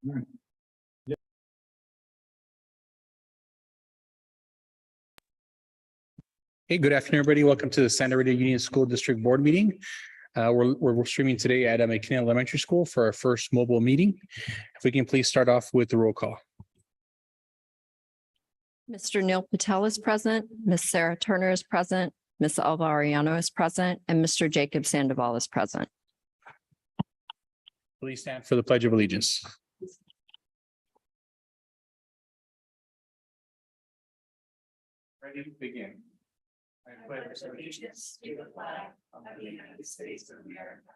Hey, good afternoon, everybody. Welcome to the Santa Rita Union School District Board meeting. We're streaming today at McKinney Elementary School for our first mobile meeting. If we can please start off with the roll call. Mr. Neil Patel is present, Ms. Sarah Turner is present, Ms. Alva Ariano is present, and Mr. Jacob Sandoval is present. Please stand for the Pledge of Allegiance. Ready to begin. I pledge allegiance to the flag of the United States of America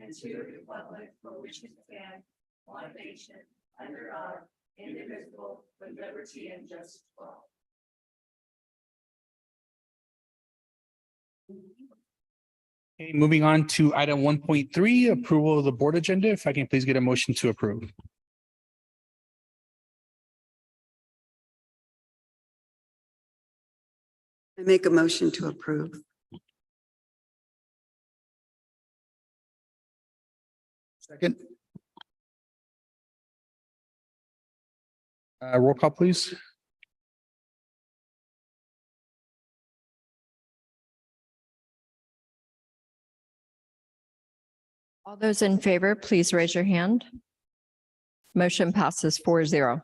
and to the republic for which it stands, one nation, under God, indivisible, with liberty and justice for all. Okay, moving on to item 1.3, approval of the board agenda. If I can please get a motion to approve. I make a motion to approve. Second. Roll call, please. All those in favor, please raise your hand. Motion passes 4-0.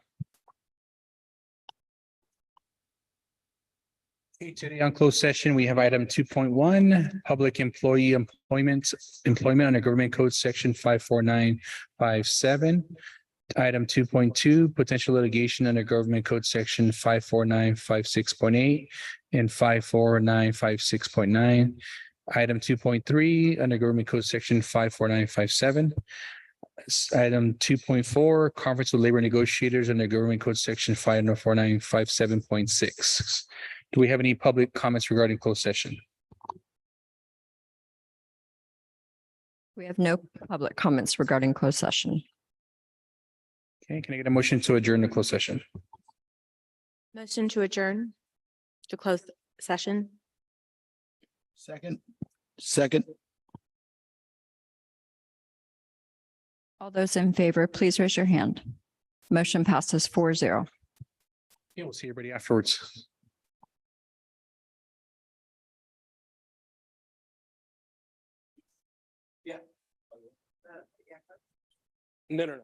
Okay, today on closed session, we have item 2.1, public employee employment under Government Code Section 54957. Item 2.2, potential litigation under Government Code Section 54956.8 and 54956.9. Item 2.3, under Government Code Section 54957. Item 2.4, conference with labor negotiators under Government Code Section 54957.6. Do we have any public comments regarding closed session? We have no public comments regarding closed session. Okay, can I get a motion to adjourn the closed session? Motion to adjourn to close session. Second. All those in favor, please raise your hand. Motion passes 4-0. Okay, we'll see everybody afterwards. Yeah. No.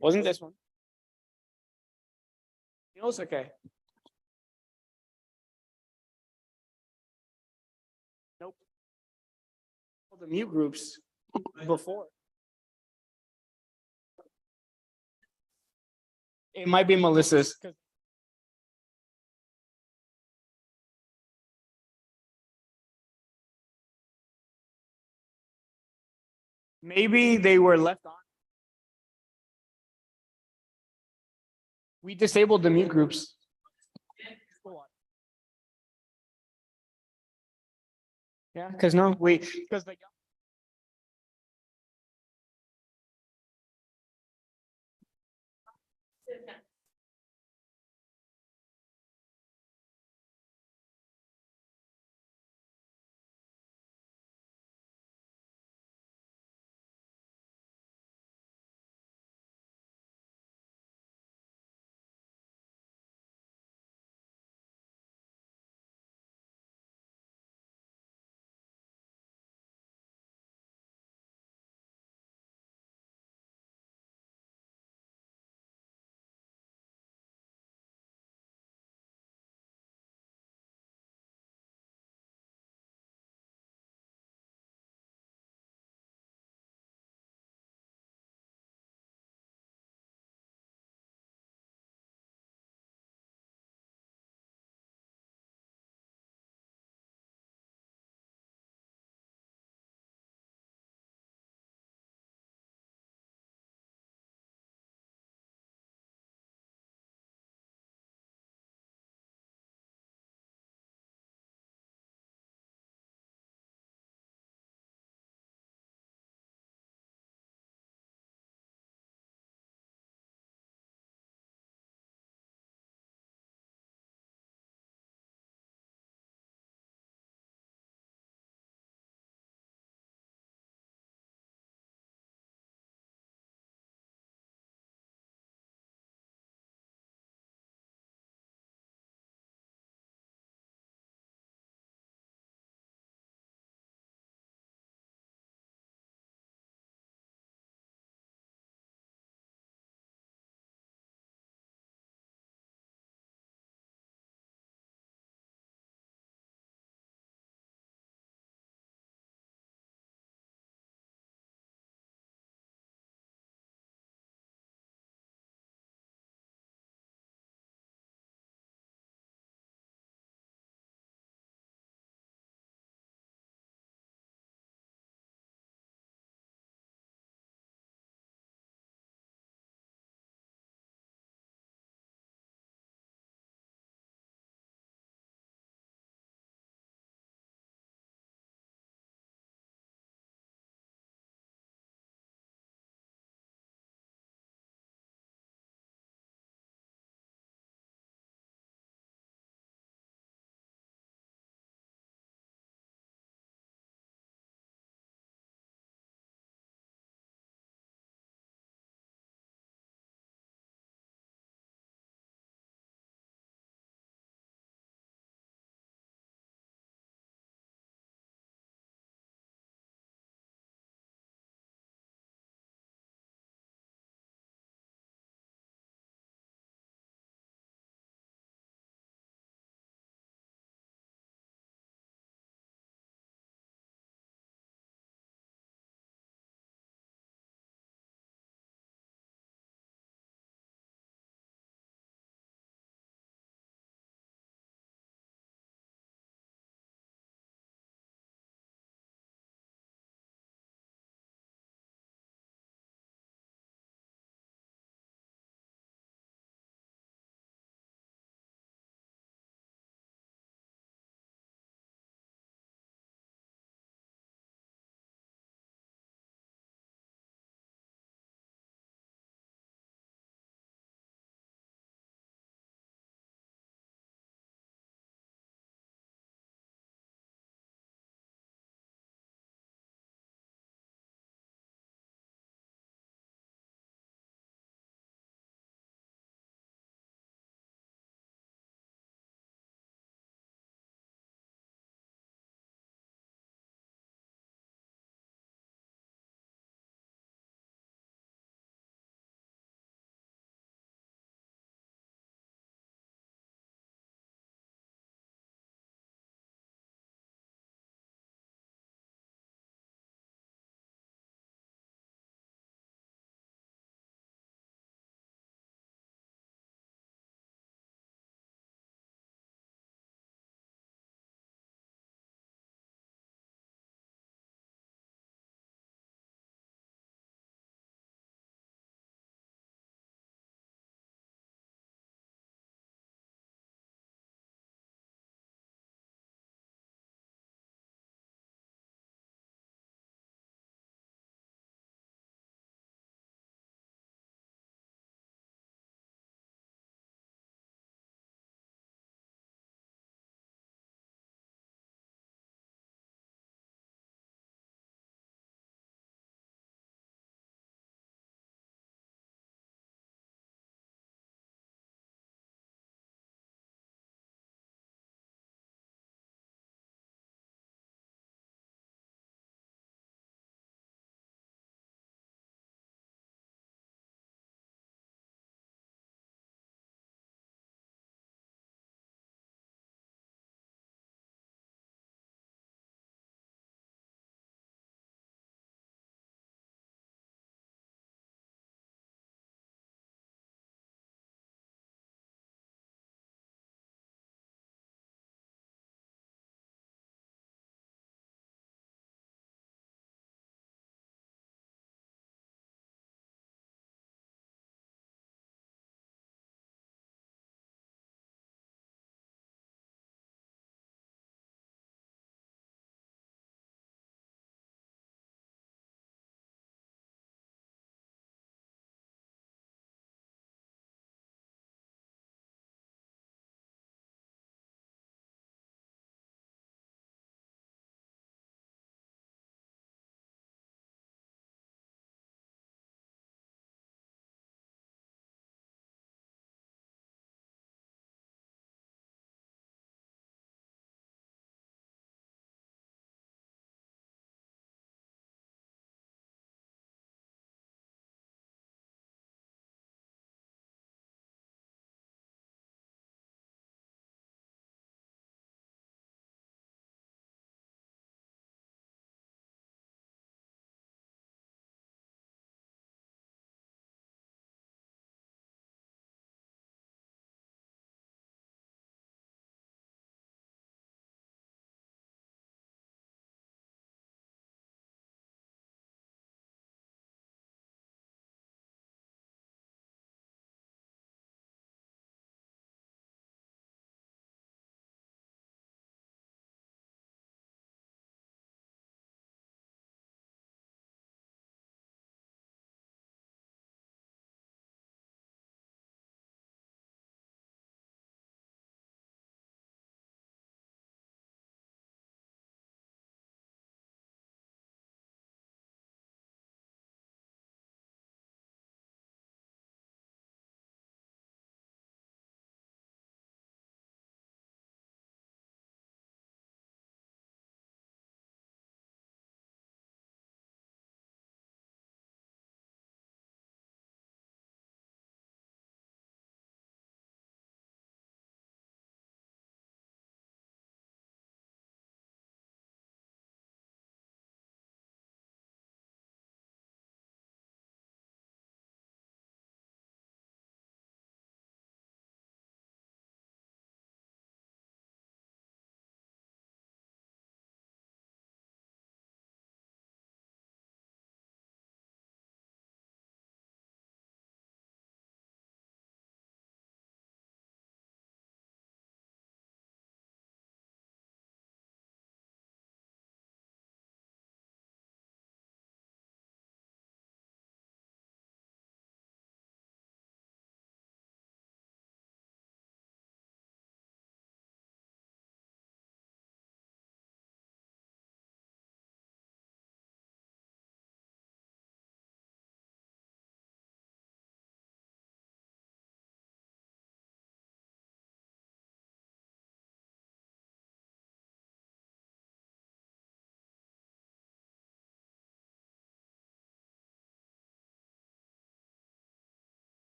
Wasn't this one? You know, it's okay. Nope. All the mute groups before. It might be Melissa's. Maybe they were left on. We disabled the mute groups. Yeah, because no, because the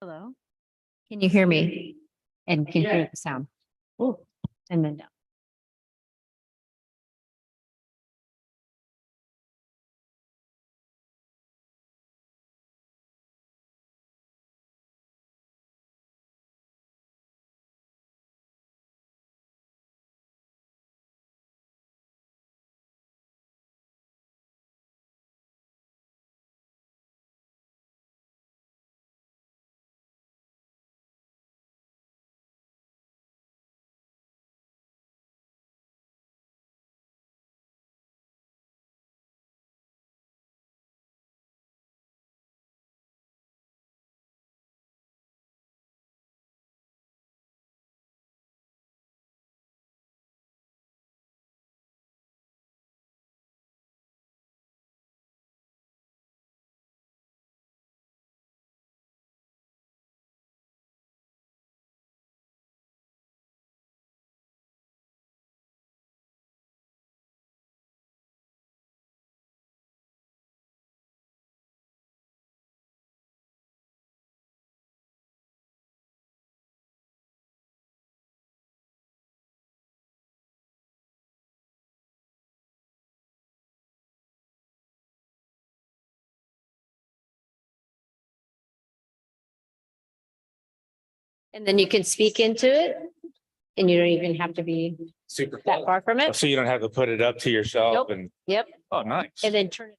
Hello? Can you hear me? And can you hear the sound? Oh, and then down. And then you can speak into it and you don't even have to be Super. that far from it. So you don't have to put it up to yourself Nope. and, Yep. oh, nice. And then turn it.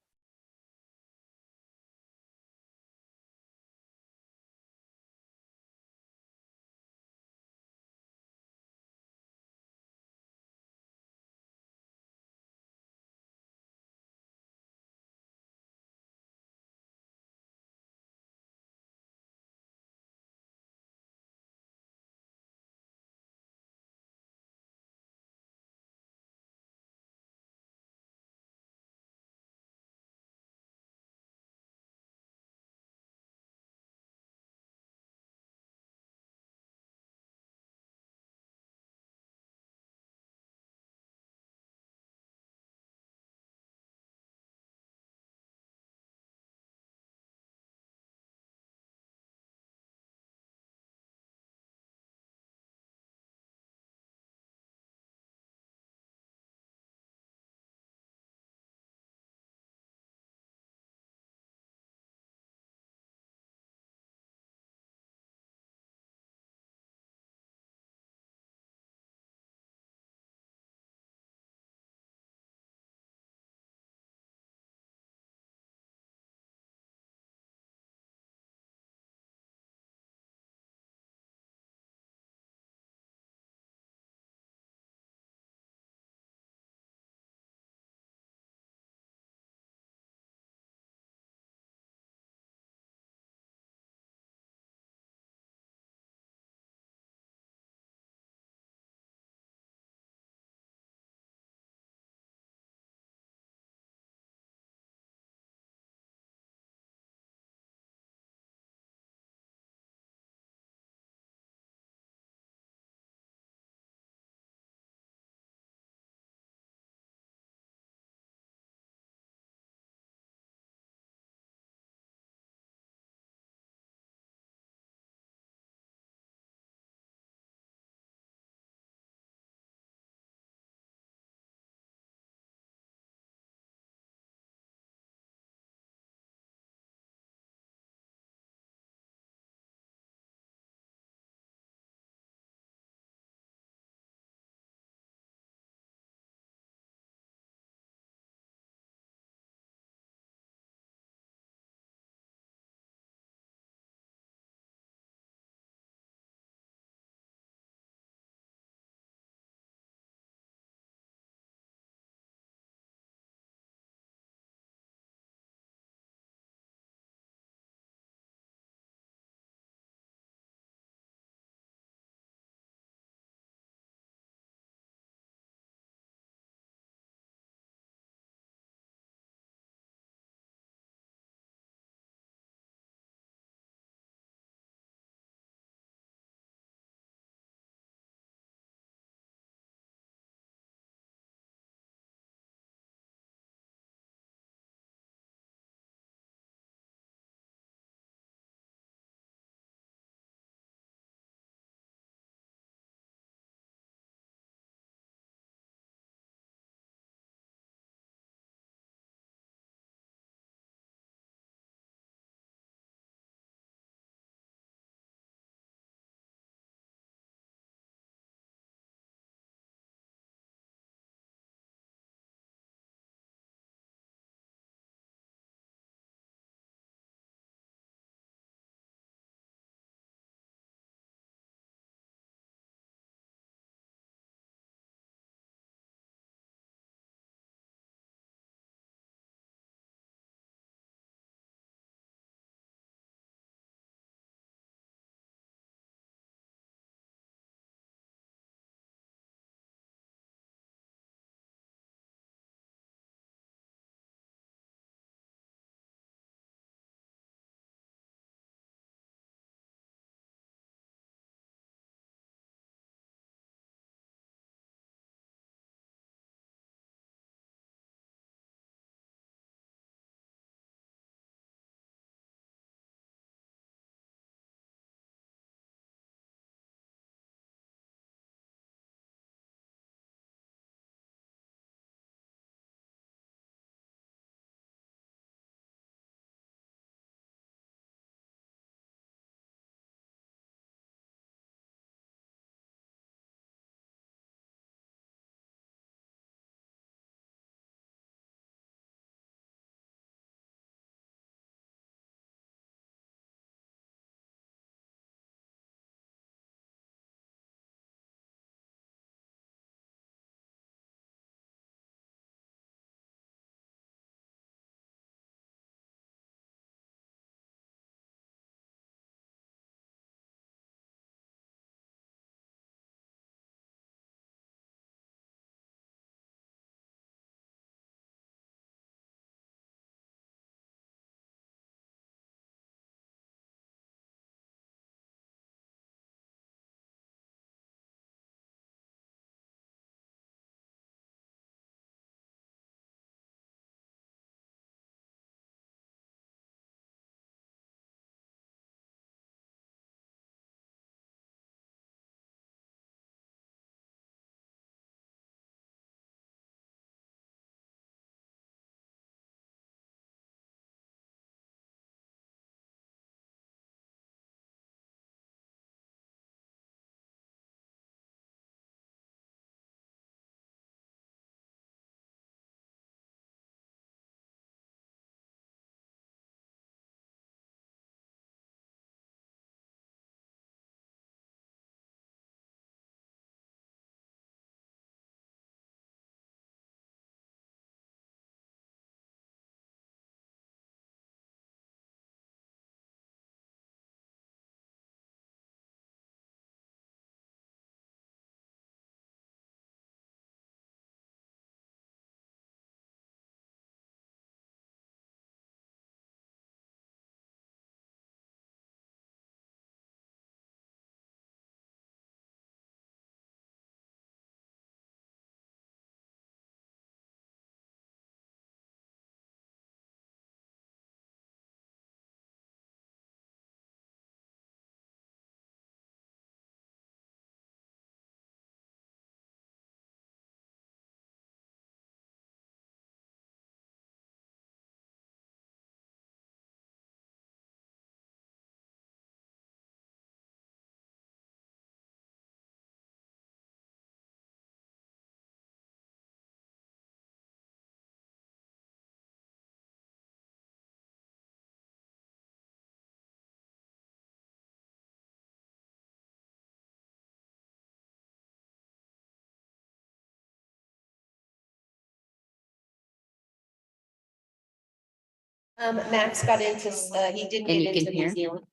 Max got into, he did And you get can into hear? New Zealand.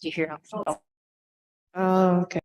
Do you hear? Oh, okay.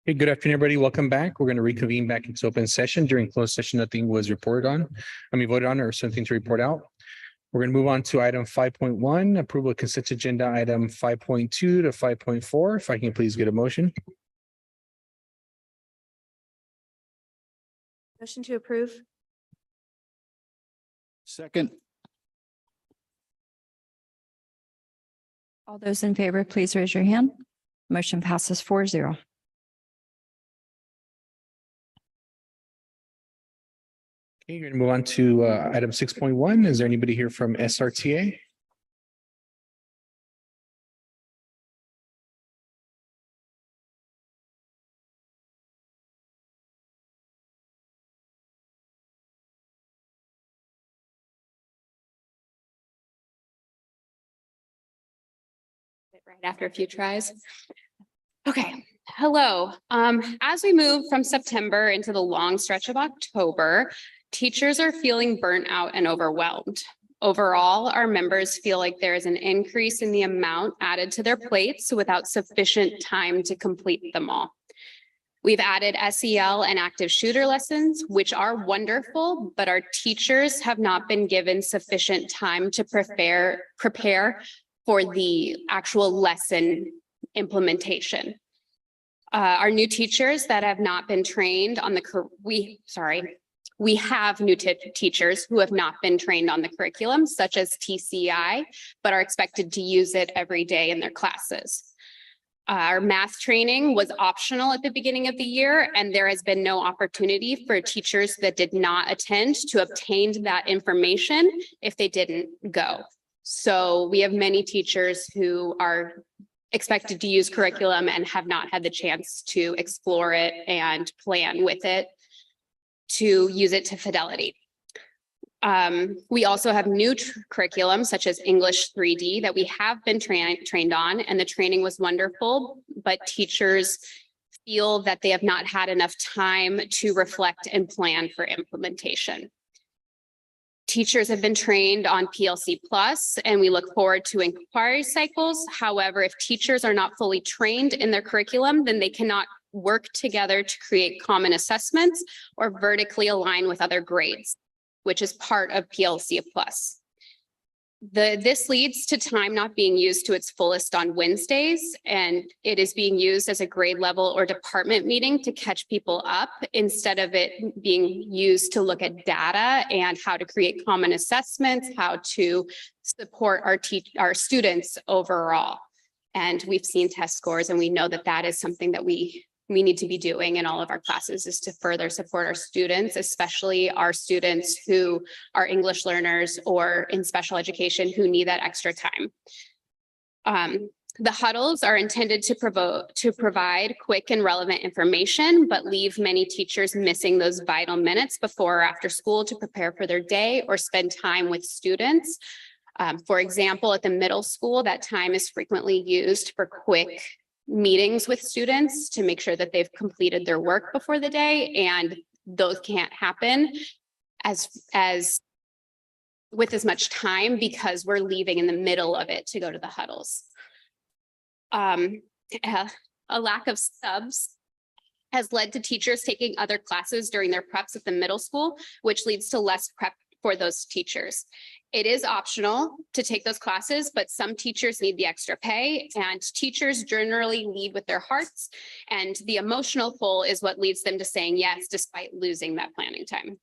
Hey, good afternoon, everybody. Welcome back. We're going to reconvene back into open session. During closed session, nothing was reported on. Voted on or something to report out. We're going to move on to item 5.1, approval of consent agenda item 5.2 to 5.4. If I can please get a motion. Motion to approve. Second. All those in favor, please raise your hand. Motion passes 4-0. Okay, you're going to move on to item 6.1. Is there anybody here from SRTA? Right after a few tries. Okay, hello. As we move from September into the long stretch of October, teachers are feeling burnt out and overwhelmed. Overall, our members feel like there is an increase in the amount added to their plates without sufficient time to complete them all. We've added SEL and active shooter lessons, which are wonderful, but our teachers have not been given sufficient time to prepare for the actual lesson implementation. Our new teachers that have not been trained on we have new teachers who have not been trained on the curriculum, such as TCI, but are expected to use it every day in their classes. Our math training was optional at the beginning of the year, and there has been no opportunity for teachers that did not attend to obtain that information if they didn't go. So we have many teachers who are expected to use curriculum and have not had the chance to explore it and plan with it to use it to fidelity. We also have new curriculum such as English 3D that we have been trained on, and the training was wonderful, but teachers feel that they have not had enough time to reflect and plan for implementation. Teachers have been trained on PLC Plus, and we look forward to inquiry cycles. However, if teachers are not fully trained in their curriculum, then they cannot work together to create common assessments or vertically align with other grades, which is part of PLC Plus. This leads to time not being used to its fullest on Wednesdays, and it is being used as a grade level or department meeting to catch people up instead of it being used to look at data and how to create common assessments, how to support our students overall. And we've seen test scores, and we know that that is something that we need to be doing in all of our classes, is to further support our students, especially our students who are English learners or in special education who need that extra time. The huddles are intended to provide quick and relevant information, but leave many teachers missing those vital minutes before or after school to prepare for their day or spend time with students. For example, at the middle school, that time is frequently used for quick meetings with students to make sure that they've completed their work before the day, and those can't happen as with as much time because we're leaving in the middle of it to go to the huddles. A lack of subs has led to teachers taking other classes during their preps at the middle school, which leads to less prep for those teachers. It is optional to take those classes, but some teachers need the extra pay, and teachers generally lead with their hearts, and the emotional pull is what leads them to saying yes, despite losing that planning time.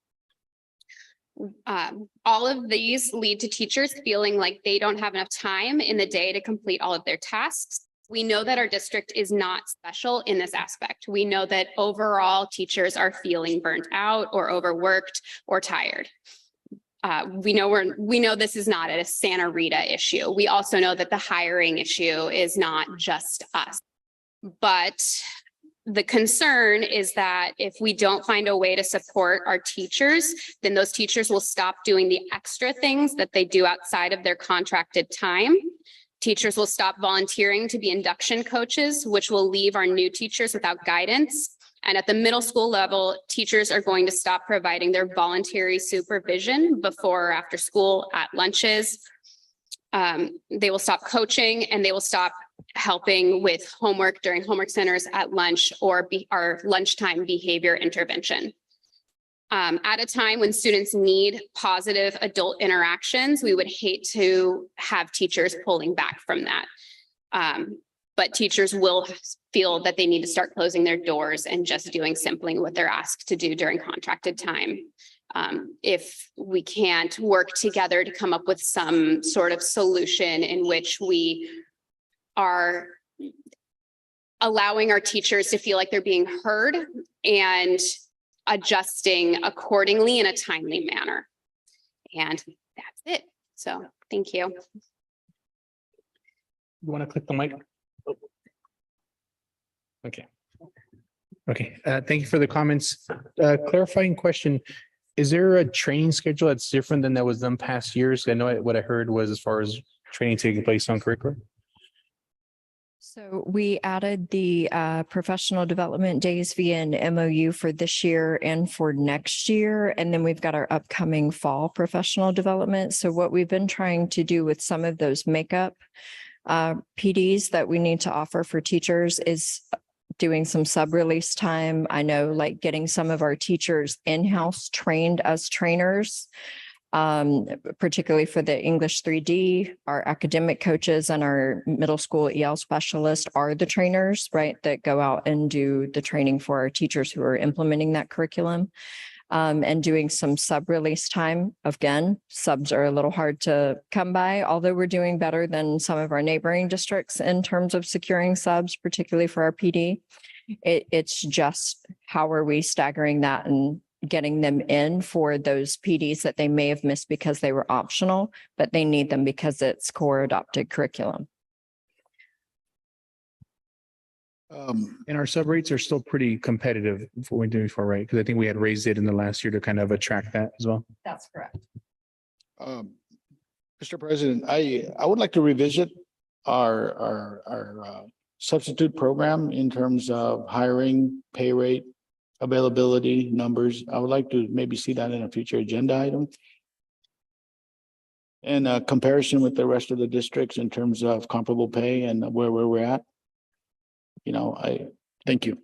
All of these lead to teachers feeling like they don't have enough time in the day to complete all of their tasks. We know that our district is not special in this aspect. We know that overall teachers are feeling burnt out or overworked or tired. We know this is not a Santa Rita issue. We also know that the hiring issue is not just us. But the concern is that if we don't find a way to support our teachers, then those teachers will stop doing the extra things that they do outside of their contracted time. Teachers will stop volunteering to be induction coaches, which will leave our new teachers without guidance. And at the middle school level, teachers are going to stop providing their voluntary supervision before or after school at lunches. They will stop coaching, and they will stop helping with homework during homework centers at lunch or our lunchtime behavior intervention. At a time when students need positive adult interactions, we would hate to have teachers pulling back from that. But teachers will feel that they need to start closing their doors and just doing simply what they're asked to do during contracted time. If we can't work together to come up with some sort of solution in which we are allowing our teachers to feel like they're being heard and adjusting accordingly in a timely manner. And that's it. So thank you. You want to click the mic? Okay. Okay, thank you for the comments. Clarifying question. Is there a training schedule that's different than that was done past years? I know what I heard was as far as training taking place on curriculum. So we added the professional development days via an MOU for this year and for next year. And then we've got our upcoming fall professional development. So what we've been trying to do with some of those makeup PDs that we need to offer for teachers is doing some sub-release time. I know, like getting some of our teachers in-house trained as trainers, particularly for the English 3D, our academic coaches and our middle school EL specialists are the trainers, right, that go out and do the training for our teachers who are implementing that curriculum. And doing some sub-release time. Again, subs are a little hard to come by, although we're doing better than some of our neighboring districts in terms of securing subs, particularly for our PD. It's just how are we staggering that and getting them in for those PDs that they may have missed because they were optional, but they need them because it's core adopted curriculum. And our sub rates are still pretty competitive for what we're doing for, right? Because I think we had raised it in the last year to kind of attract that as well. That's correct. Mr. President, I would like to revisit our substitute program in terms of hiring, pay rate, availability, numbers. I would like to maybe see that in a future agenda item. And a comparison with the rest of the districts in terms of comparable pay and where we're at. You know, thank you.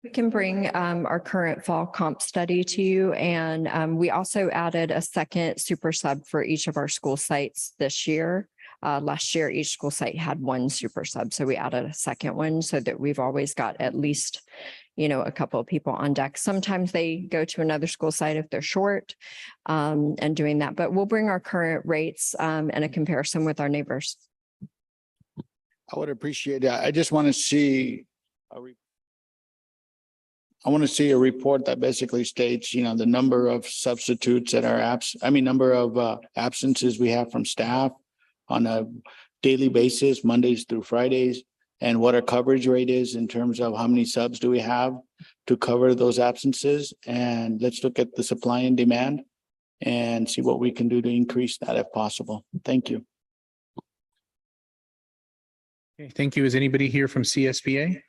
We can bring our current fall comp study to you. And we also added a second super sub for each of our school sites this year. Last year, each school site had one super sub. So we added a second one so that we've always got at least, you know, a couple of people on deck. Sometimes they go to another school site if they're short and doing that. But we'll bring our current rates and a comparison with our neighbors. I would appreciate that. I just want to see a report that basically states, you know, the number of substitutes that are number of absences we have from staff on a daily basis, Mondays through Fridays, and what our coverage rate is in terms of how many subs do we have to cover those absences. And let's look at the supply and demand and see what we can do to increase that if possible. Thank you. Okay, thank you. Is anybody here from CSBA?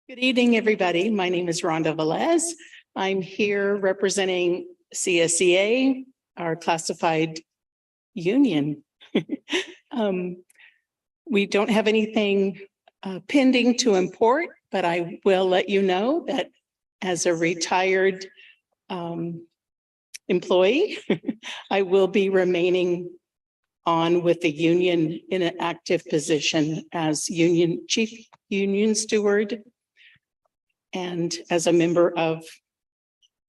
Good evening, everybody. My name is Rhonda Velez. I'm here representing CSEA, our classified union. We don't have anything pending to import, but I will let you know that as a retired employee, I will be remaining on with the union in an active position as chief union steward and as a member of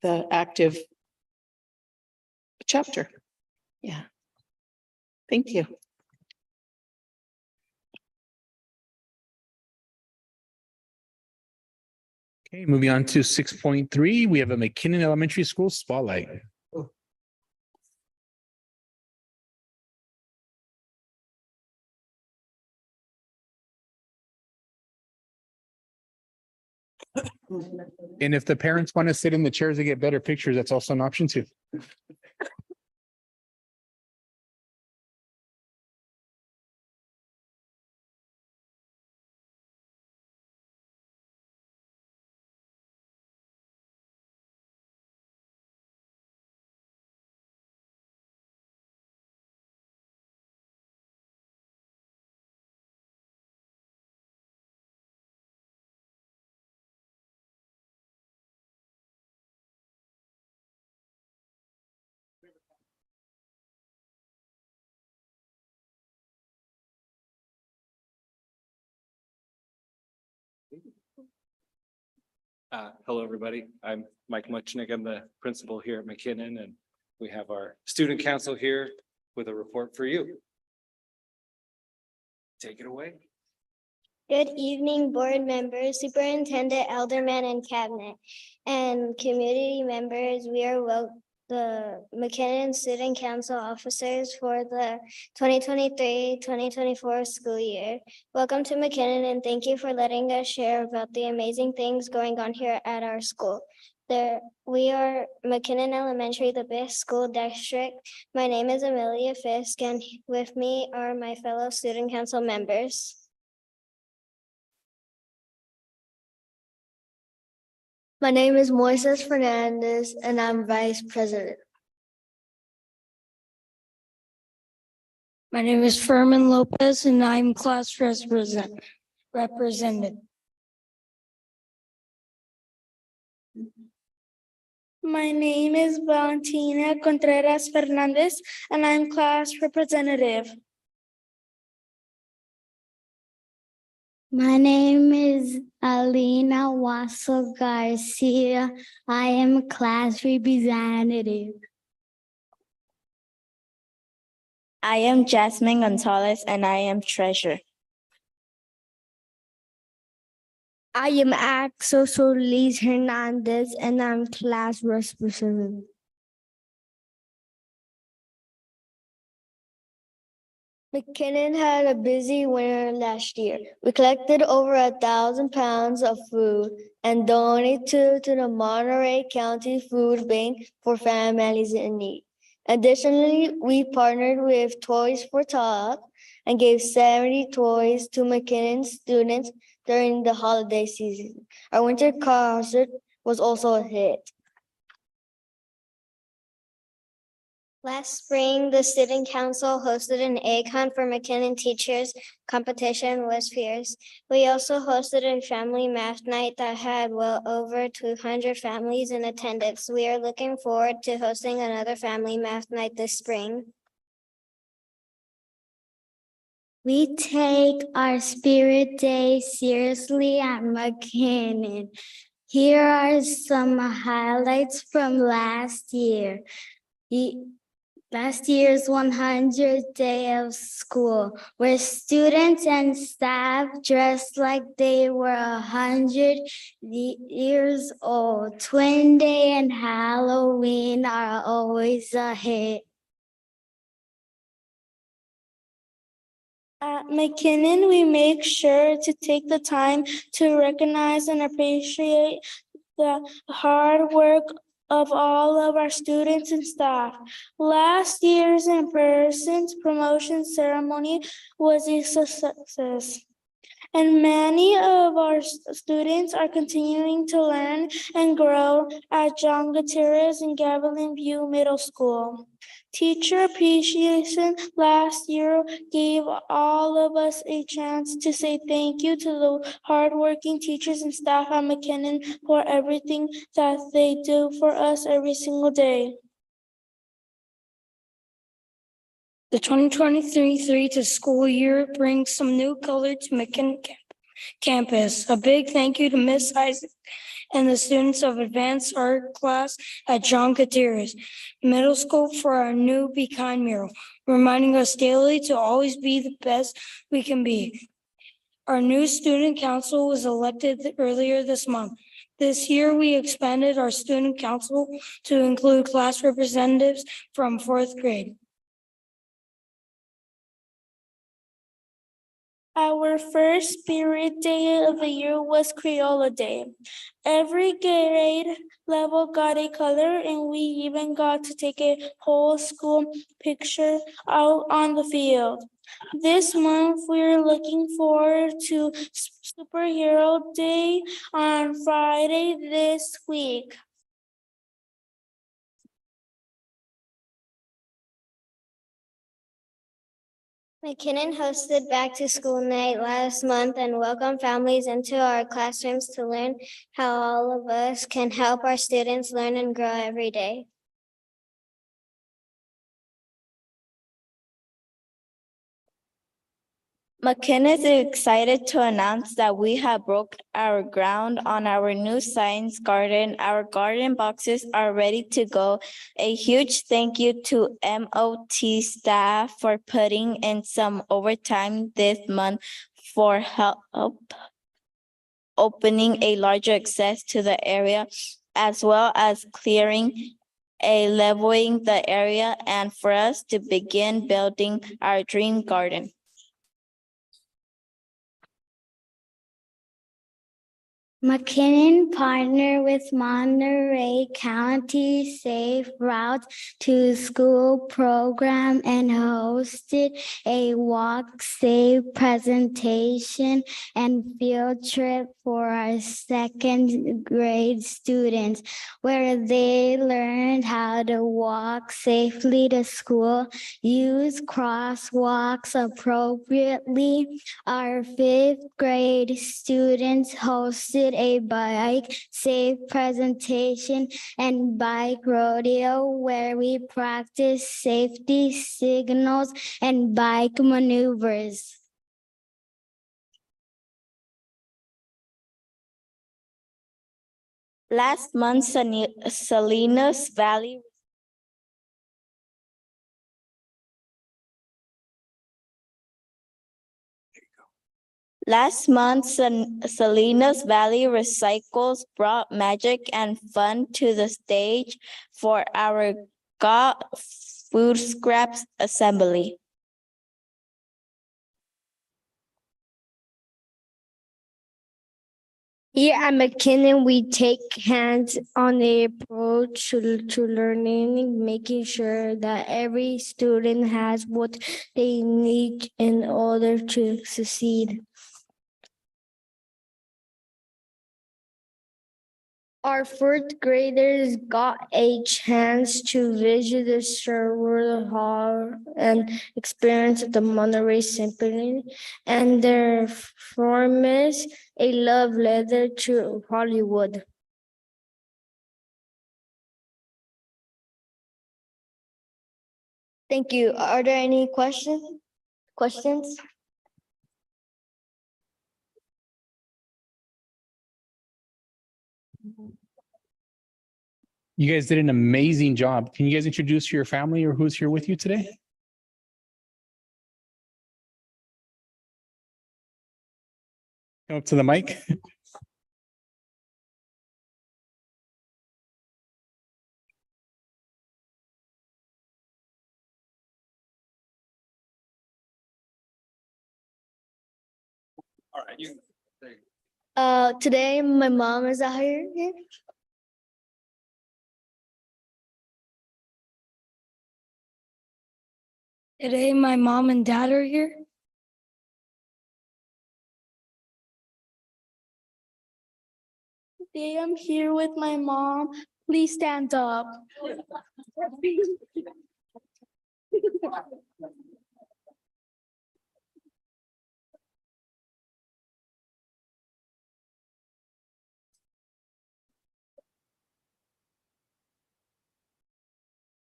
the active chapter. Yeah. Thank you. Okay, moving on to 6.3, we have a McKinnon Elementary School spotlight. And if the parents want to sit in the chairs to get better pictures, that's also an option too. Hello, everybody. I'm Mike Muchnick. I'm the principal here at McKinnon, and we have our student council here with a report for you. Take it away. Good evening, board members, superintendent, alderman, and cabinet, and community members. We are the McKinnon Student Council officers for the 2023-2024 school year. Welcome to McKinnon, and thank you for letting us share about the amazing things going on here at our school. We are McKinnon Elementary, the best school district. My name is Amelia Fisk, and with me are my fellow student council members. My name is Moises Fernandez, and I'm vice president. My name is Furman Lopez, and I'm class representative. My name is Valentina Contreras Fernandez, and I'm class representative. My name is Alina Wasso Garcia. I am class representative. I am Jasmine Gonzalez, and I am treasurer. I am Axel Solis Hernandez, and I'm class representative. McKinnon had a busy winter last year. We collected over 1,000 pounds of food and donated to the Monterey County Food Bank for families in need. Additionally, we partnered with Toys for Tot and gave 70 toys to McKinnon students during the holiday season. Our winter concert was also a hit. Last spring, the student council hosted an egg hunt for McKinnon teachers. Competition was fierce. We also hosted a family math night that had well over 200 families in attendance. We are looking forward to hosting another family math night this spring. We take our Spirit Day seriously at McKinnon. Here are some highlights from last year. Last year's 100th day of school, where students and staff dressed like they were 100 years old. Twin Day and Halloween are always a hit. At McKinnon, we make sure to take the time to recognize and appreciate the hard work of all of our students and staff. Last year's in-person promotion ceremony was a success, and many of our students are continuing to learn and grow at John Gutierrez and Gavilan View Middle School. Teacher appreciation last year gave all of us a chance to say thank you to the hardworking teachers and staff at McKinnon for everything that they do for us every single day. The 2023 to school year brings some new color to McKinnon campus. A big thank you to Miss Isaac and the students of advanced art class at John Gutierrez Middle School for our new Be Kind mural, reminding us daily to always be the best we can be. Our new student council was elected earlier this month. This year, we expanded our student council to include class representatives from 4th grade. Our first spirit day of the year was Crayola Day. Every grade level got a color, and we even got to take a whole school picture out on the field. This month, we're looking forward to Superhero Day on Friday this week. McKinnon hosted Back to School Night last month and welcomed families into our classrooms to learn how all of us can help our students learn and grow every day. McKinnon is excited to announce that we have broke our ground on our new science garden. Our garden boxes are ready to go. A huge thank you to MOT staff for putting in some overtime this month for help opening a larger access to the area, as well as clearing leveling the area, and for us to begin building our dream garden. McKinnon partnered with Monterey County Safe Routes to School program and hosted a walk safe presentation and field trip for our second grade students, where they learned how to walk safely to school, use crosswalks appropriately. Our fifth grade students hosted a bike safe presentation and bike rodeo where we practiced safety signals and bike maneuvers. Last month, Salinas Valley Salinas Valley Recycles brought magic and fun to the stage for our Got Food Scraps assembly. Here at McKinnon, we take hands-on approach to learning, making sure that every student has what they need in order to succeed. Our fourth graders got a chance to visit the Sherwood Hall and experience the Monterey Symphony, and their performance a love letter to Hollywood. Thank you. Are there any questions? You guys did an amazing job. Can you guys introduce your family or who's here with you today? Come up to the mic. All right, there you go. Today my mom is out here. Today my mom and dad are here. Today I'm here with my mom. Please stand up.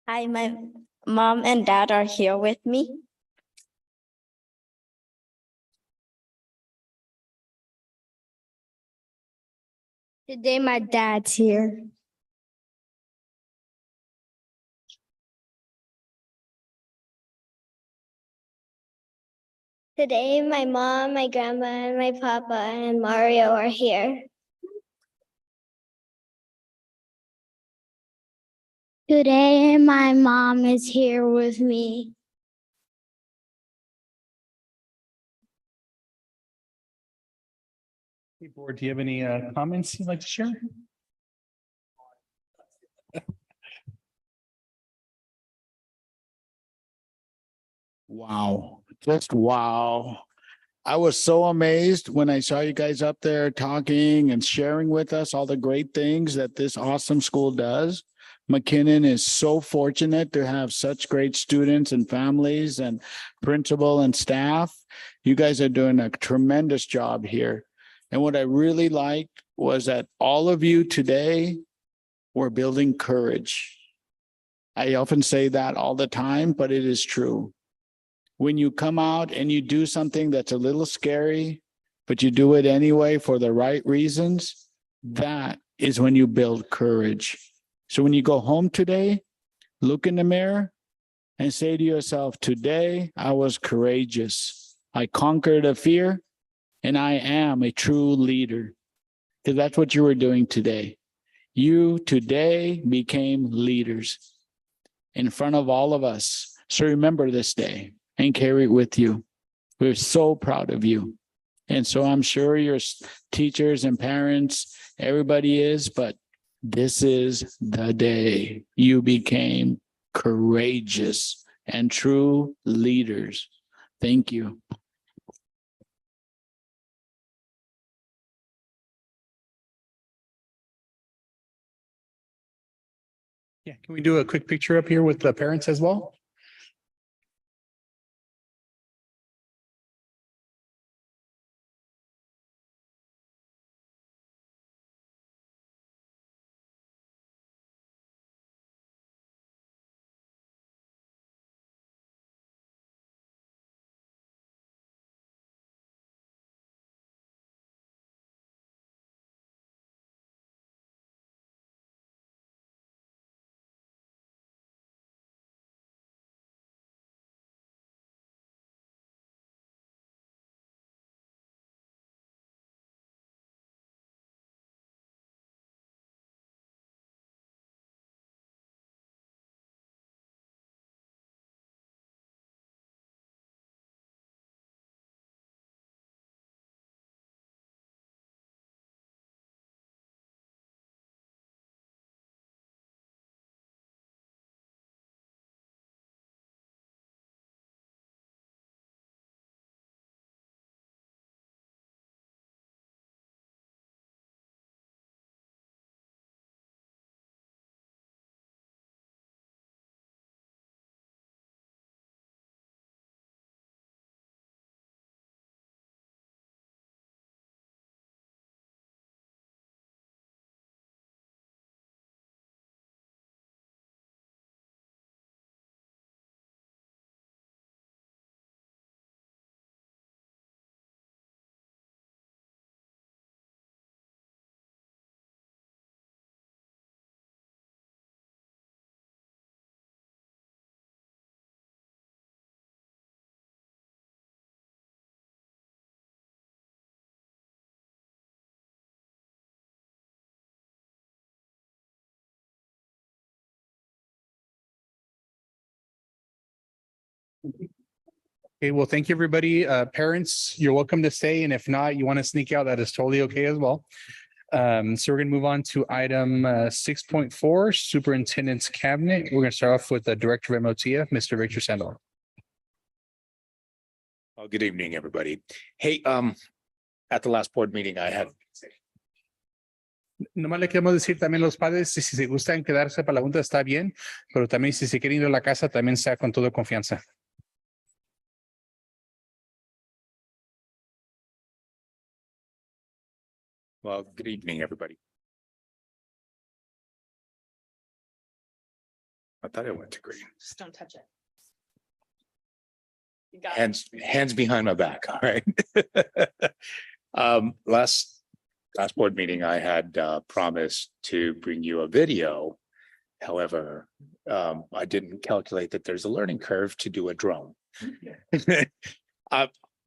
Hi, my mom and dad are here with me. Today my dad's here. Today my mom, my grandma, and my papa and Mario are here. Today my mom is here with me. Hey, board, do you have any comments you'd like to share? Wow, just wow. I was so amazed when I saw you guys up there talking and sharing with us all the great things that this awesome school does. McKinnon is so fortunate to have such great students and families and principal and staff. You guys are doing a tremendous job here. And what I really liked was that all of you today were building courage. I often say that all the time, but it is true. When you come out and you do something that's a little scary, but you do it anyway for the right reasons, that is when you build courage. So when you go home today, look in the mirror and say to yourself, today I was courageous. I conquered a fear and I am a true leader. Because that's what you were doing today. You today became leaders in front of all of us. So remember this day and carry it with you. We're so proud of you. And so I'm sure your teachers and parents, everybody is, but this is the day you became courageous and true leaders. Thank you. Yeah, can we do a quick picture up here with the parents as well? Okay, well, thank you, everybody. Parents, you're welcome to stay. And if not, you want to sneak out, that is totally okay as well. So we're going to move on to item 6.4, Superintendent's Cabinet. We're going to start off with the Director of MOTF, Mr. Victor Sandoval. Oh, good evening, everybody. Hey, at the last board meeting, I had Nomás le queremos decir también a los padres, si se gustan quedarse para la junta está bien, pero también si se quieren ir a la casa, también sea con toda confianza. Well, good evening, everybody. I thought it went to green. Just don't touch it. Hands behind my back, all right? Last board meeting, I had promised to bring you a video. However, I didn't calculate that there's a learning curve to do a drone.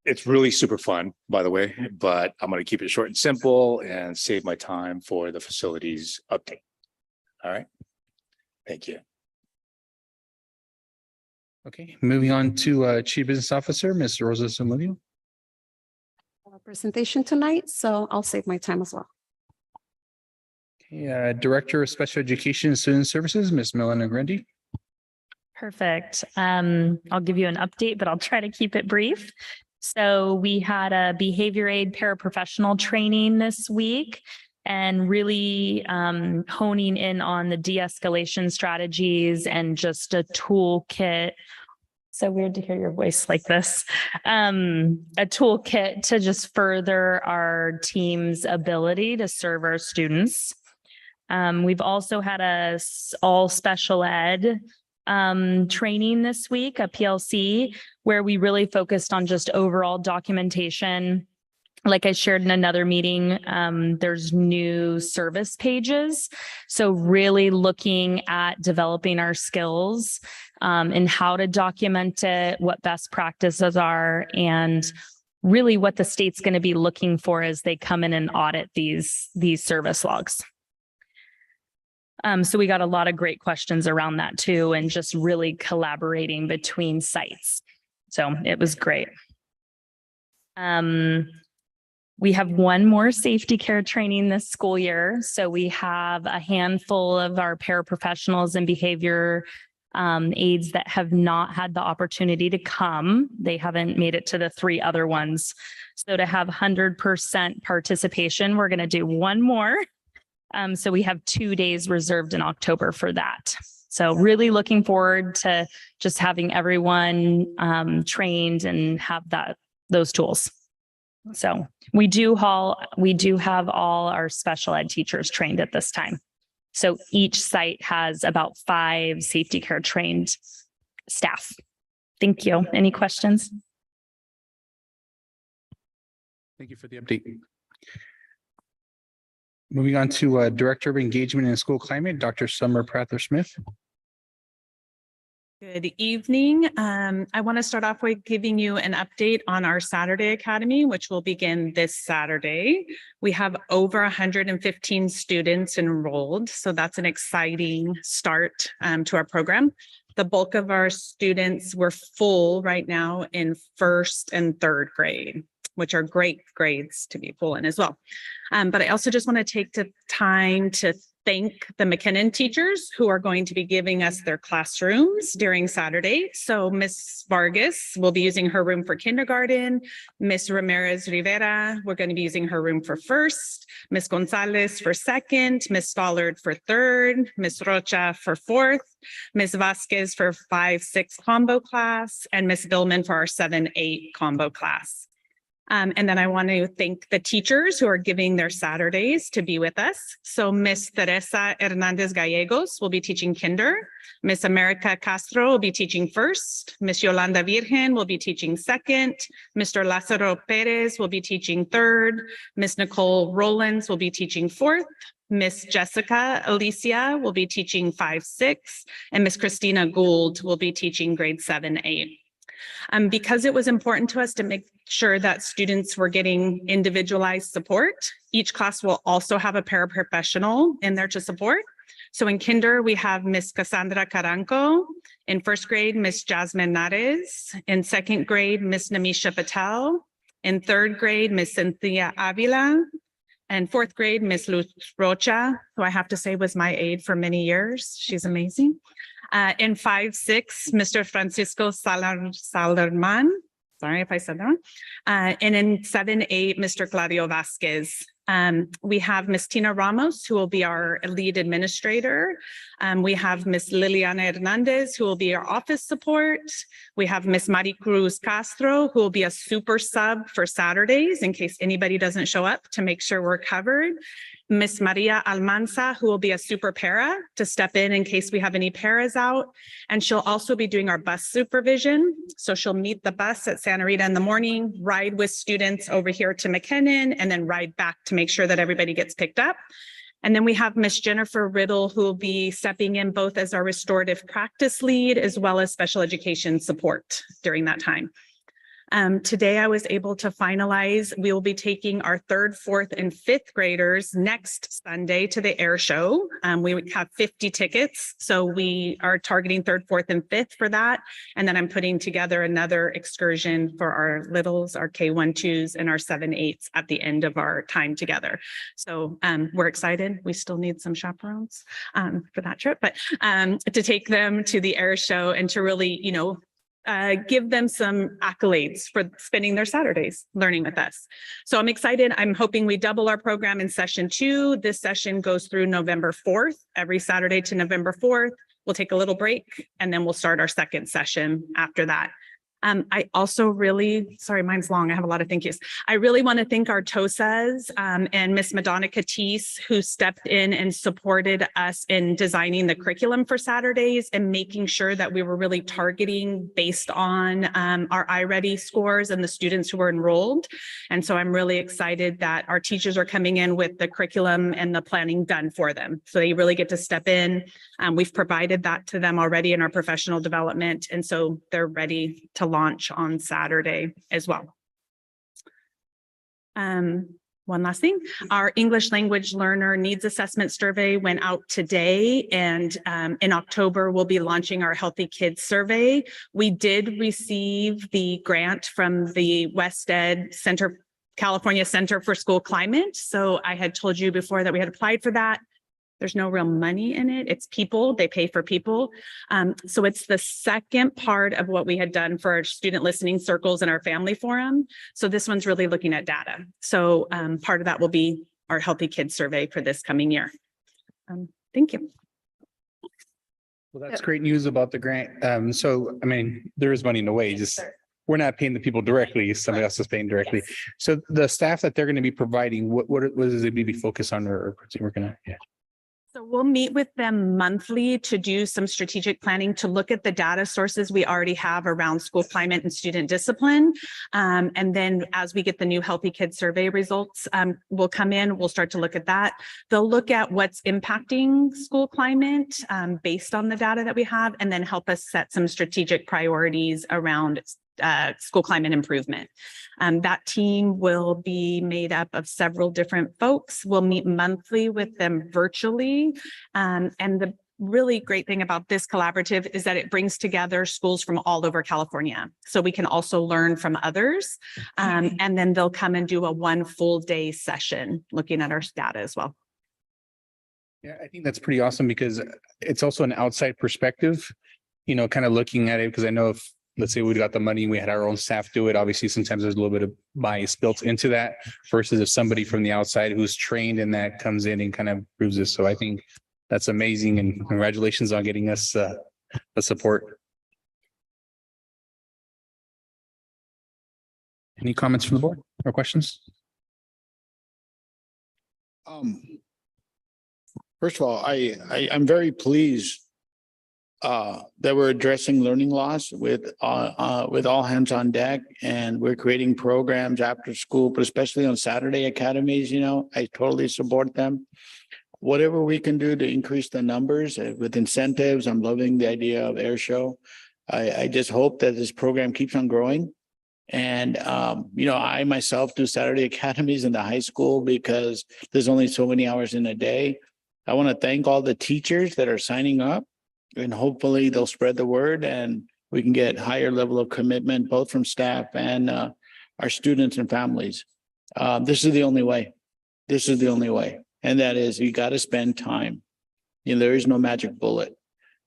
It's really super fun, by the way, but I'm going to keep it short and simple and save my time for the facilities update. All right. Thank you. Okay, moving on to Chief Business Officer, Ms. Rosa Zamudio. presentation tonight, so I'll save my time as well. Director of Special Education and Student Services, Ms. Melanie Grundy. Perfect. I'll give you an update, but I'll try to keep it brief. So we had a behavior aid paraprofessional training this week and really honing in on the de-escalation strategies and just a toolkit. So weird to hear your voice like this. A toolkit to just further our team's ability to serve our students. We've also had a all special ed training this week, a PLC, where we really focused on just overall documentation. Like I shared in another meeting, there's new service pages. So really looking at developing our skills and how to document it, what best practices are, and really what the state's going to be looking for as they come in and audit these service logs. So we got a lot of great questions around that too, and just really collaborating between sites. So it was great. We have one more safety care training this school year. So we have a handful of our paraprofessionals and behavior aides that have not had the opportunity to come. They haven't made it to the 3 other ones. So to have 100% participation, we're going to do one more. So we have 2 days reserved in October for that. So really looking forward to just having everyone trained and have those tools. So we do have all our special ed teachers trained at this time. So each site has about 5 safety care trained staff. Thank you. Any questions? Thank you for the update. Moving on to Director of Engagement and School Climate, Dr. Summer Prather-Smith. Good evening. I want to start off with giving you an update on our Saturday Academy, which will begin this Saturday. We have over 115 students enrolled, so that's an exciting start to our program. The bulk of our students were full right now in 1st and 3rd grade, which are great grades to be full in as well. But I also just want to take the time to thank the McKinnon teachers who are going to be giving us their classrooms during Saturday. So Ms. Vargas will be using her room for kindergarten. Ms. Ramirez Rivera, we're going to be using her room for 1st. Ms. Gonzalez for 2nd. Ms. Stollard for 3rd. Ms. Rocha for 4th. Ms. Vasquez for 5-6 combo class. And Ms. Billman for our 7-8 combo class. And then I want to thank the teachers who are giving their Saturdays to be with us. So Ms. Teresa Hernandez Gallegos will be teaching kinder. Ms. America Castro will be teaching 1st. Ms. Yolanda Virgen will be teaching 2nd. Mr. Lázaro Perez will be teaching 3rd. Ms. Nicole Rollins will be teaching 4th. Ms. Jessica Alicia will be teaching 5-6. And Ms. Christina Gould will be teaching grade 7-8. Because it was important to us to make sure that students were getting individualized support, each class will also have a paraprofessional in there to support. So in kinder, we have Ms. Cassandra Caranco. In 1st grade, Ms. Jasmine Nares. In 2nd grade, Ms. Namisha Patel. In 3rd grade, Ms. Cynthia Avila. And 4th grade, Ms. Luz Rocha, who I have to say was my aide for many years. She's amazing. In 5-6, Mr. Francisco Salerman. Sorry if I said that wrong. And in 7-8, Mr. Claudio Vasquez. We have Ms. Tina Ramos, who will be our lead administrator. We have Ms. Liliana Hernandez, who will be our office support. We have Ms. Maricruz Castro, who will be a super sub for Saturdays in case anybody doesn't show up to make sure we're covered. Ms. Maria Almanza, who will be a super para to step in case we have any paras out. And she'll also be doing our bus supervision. So she'll meet the bus at Santa Rita in the morning, ride with students over here to McKinnon, and then ride back to make sure that everybody gets picked up. And then we have Ms. Jennifer Riddle, who will be stepping in both as our restorative practice lead as well as special education support during that time. Today I was able to finalize, we will be taking our 3rd, 4th, and 5th graders next Sunday to the air show. We have 50 tickets, so we are targeting 3rd, 4th, and 5th for that. And then I'm putting together another excursion for our littles, our K1-2s, and our 7-8s at the end of our time together. So we're excited. We still need some chaperones for that trip, but to take them to the air show and to really, give them some accolades for spending their Saturdays learning with us. So I'm excited. I'm hoping we double our program in session 2. This session goes through November 4th, every Saturday to November 4th. We'll take a little break and then we'll start our second session after that. I also really, sorry, mine's long. I have a lot of thank yous. I really want to thank our TOSAs and Miss Madonna Catisse, who stepped in and supported us in designing the curriculum for Saturdays and making sure that we were really targeting based on our iReady scores and the students who were enrolled. And so I'm really excited that our teachers are coming in with the curriculum and the planning done for them. So they really get to step in. We've provided that to them already in our professional development. And so they're ready to launch on Saturday as well. One last thing, our English language learner needs assessment survey went out today, and in October, we'll be launching our Healthy Kids survey. We did receive the grant from the WestEd Center, California Center for School Climate. So I had told you before that we had applied for that. There's no real money in it. It's people, they pay for people. So it's the second part of what we had done for our student listening circles and our family forum. So this one's really looking at data. So part of that will be our Healthy Kids survey for this coming year. Thank you. Well, that's great news about the grant. So, I mean, there is money in the way, just we're not paying the people directly, somebody else is paying directly. Yes. So the staff that they're going to be providing, what does it be focused on or we're gonna, yeah. So we'll meet with them monthly to do some strategic planning, to look at the data sources we already have around school climate and student discipline. And then as we get the new Healthy Kids survey results, we'll come in, we'll start to look at that. They'll look at what's impacting school climate based on the data that we have, and then help us set some strategic priorities around school climate improvement. That team will be made up of several different folks. We'll meet monthly with them virtually. And the really great thing about this collaborative is that it brings together schools from all over California. So we can also learn from others. And then they'll come and do a 1 full day session looking at our data as well. Yeah, I think that's pretty awesome because it's also an outside perspective, kind of looking at it, because I know if, let's say we got the money and we had our own staff do it, obviously sometimes there's a little bit of bias built into that versus if somebody from the outside who's trained in that comes in and kind of proves this. So I think that's amazing and congratulations on getting us the support. Any comments from the board or questions? First of all, I'm very pleased that we're addressing learning loss with all hands on deck, and we're creating programs after school, but especially on Saturday academies. I totally support them. Whatever we can do to increase the numbers with incentives. I'm loving the idea of air show. I just hope that this program keeps on growing. And, I myself do Saturday academies in the high school because there's only so many hours in a day. I want to thank all the teachers that are signing up, and hopefully they'll spread the word and we can get higher level of commitment, both from staff and our students and families. This is the only way. This is the only way. And that is, you got to spend time. There is no magic bullet.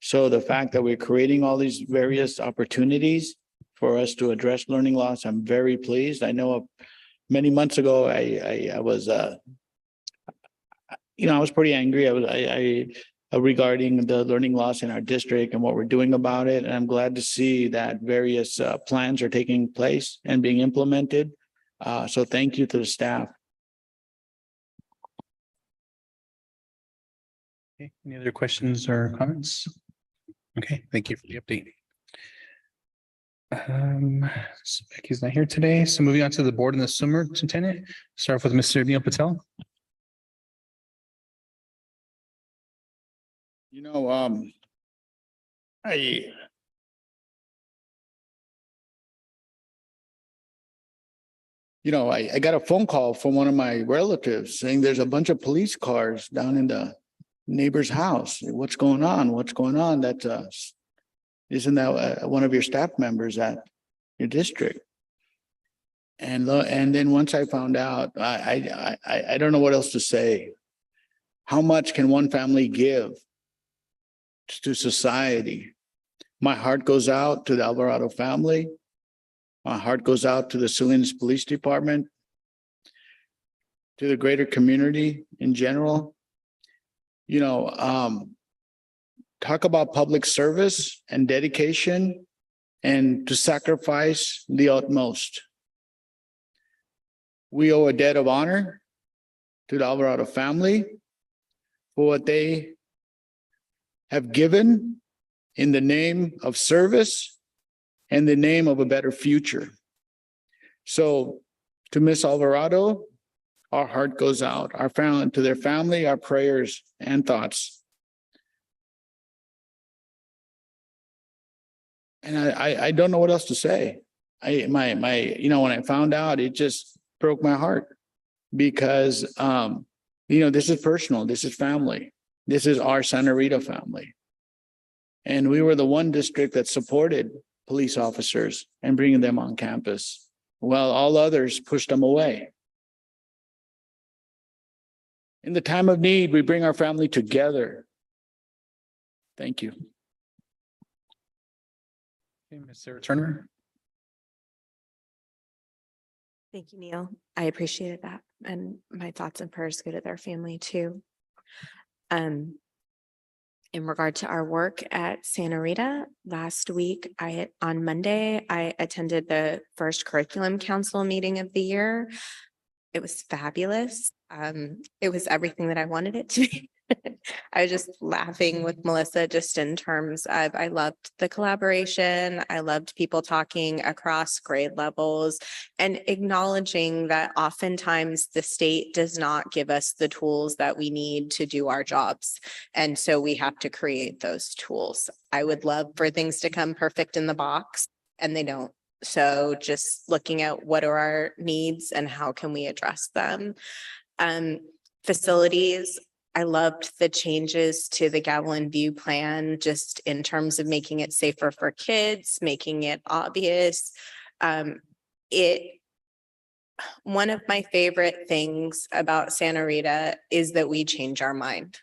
So the fact that we're creating all these various opportunities for us to address learning loss, I'm very pleased. I know many months ago, I was pretty angry. Regarding the learning loss in our district and what we're doing about it. And I'm glad to see that various plans are taking place and being implemented. So thank you to the staff. Okay, any other questions or comments? Okay, thank you for the update. So Becky's not here today. So moving on to the board and the superintendent. Start off with Mr. Neil Patel. I got a phone call from one of my relatives saying there's a bunch of police cars down in the neighbor's house. What's going on? What's going on? Isn't that one of your staff members at your district? And then once I found out, I don't know what else to say. How much can one family give to society? My heart goes out to the Alvarado family. My heart goes out to the Salinas Police Department, to the greater community in general. Talk about public service and dedication and to sacrifice the utmost. We owe a debt of honor to the Alvarado family for what they have given in the name of service and the name of a better future. So to Miss Alvarado, our heart goes out. Our family, to their family, our prayers and thoughts. And I don't know what else to say. When I found out, it just broke my heart because this is personal. This is family. This is our Santa Rita family. And we were the one district that supported police officers and bringing them on campus, while all others pushed them away. In the time of need, we bring our family together. Thank you. Okay, Ms. Sarah Turner. Thank you, Neil. I appreciated that. And my thoughts and prayers go to their family too. In regard to our work at Santa Rita, last week, on Monday, I attended the first curriculum council meeting of the year. It was fabulous. It was everything that I wanted it to be. I was just laughing with Melissa just in terms of, I loved the collaboration. I loved people talking across grade levels and acknowledging that oftentimes the state does not give us the tools that we need to do our jobs. And so we have to create those tools. I would love for things to come perfect in the box, and they don't. So just looking at what are our needs and how can we address them. Facilities, I loved the changes to the Gavilan View plan, just in terms of making it safer for kids, making it obvious. One of my favorite things about Santa Rita is that we change our mind.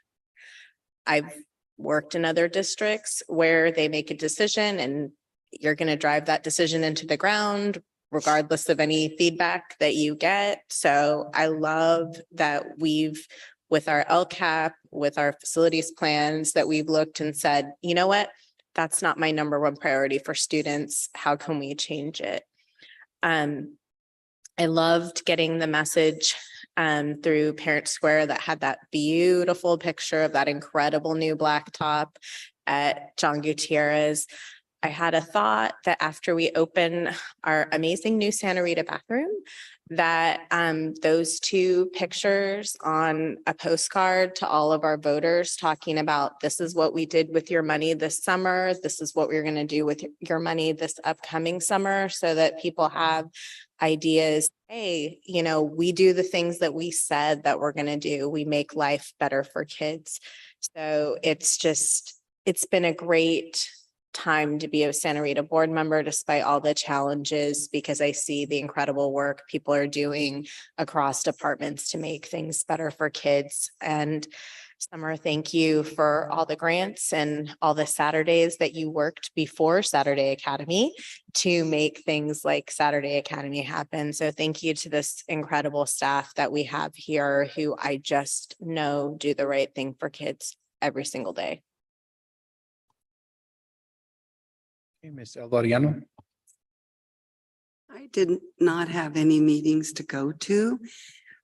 I've worked in other districts where they make a decision and you're going to drive that decision into the ground, regardless of any feedback that you get. So I love that with our LCAP, with our facilities plans, that we've looked and said, you know what, that's not my number one priority for students. How can we change it? I loved getting the message through Parent Square that had that beautiful picture of that incredible new blacktop at John Gutierrez. I had a thought that after we open our amazing new Santa Rita bathroom, that those two pictures on a postcard to all of our voters talking about, this is what we did with your money this summer, this is what we're going to do with your money this upcoming summer, so that people have ideas. Hey, we do the things that we said that we're going to do. We make life better for kids. So it's been a great time to be a Santa Rita board member, despite all the challenges, because I see the incredible work people are doing across departments to make things better for kids. And Summer, thank you for all the grants and all the Saturdays that you worked before Saturday Academy to make things like Saturday Academy happen. So thank you to this incredible staff that we have here, who I just know do the right thing for kids every single day. Okay, Ms. Eloriano. I did not have any meetings to go to,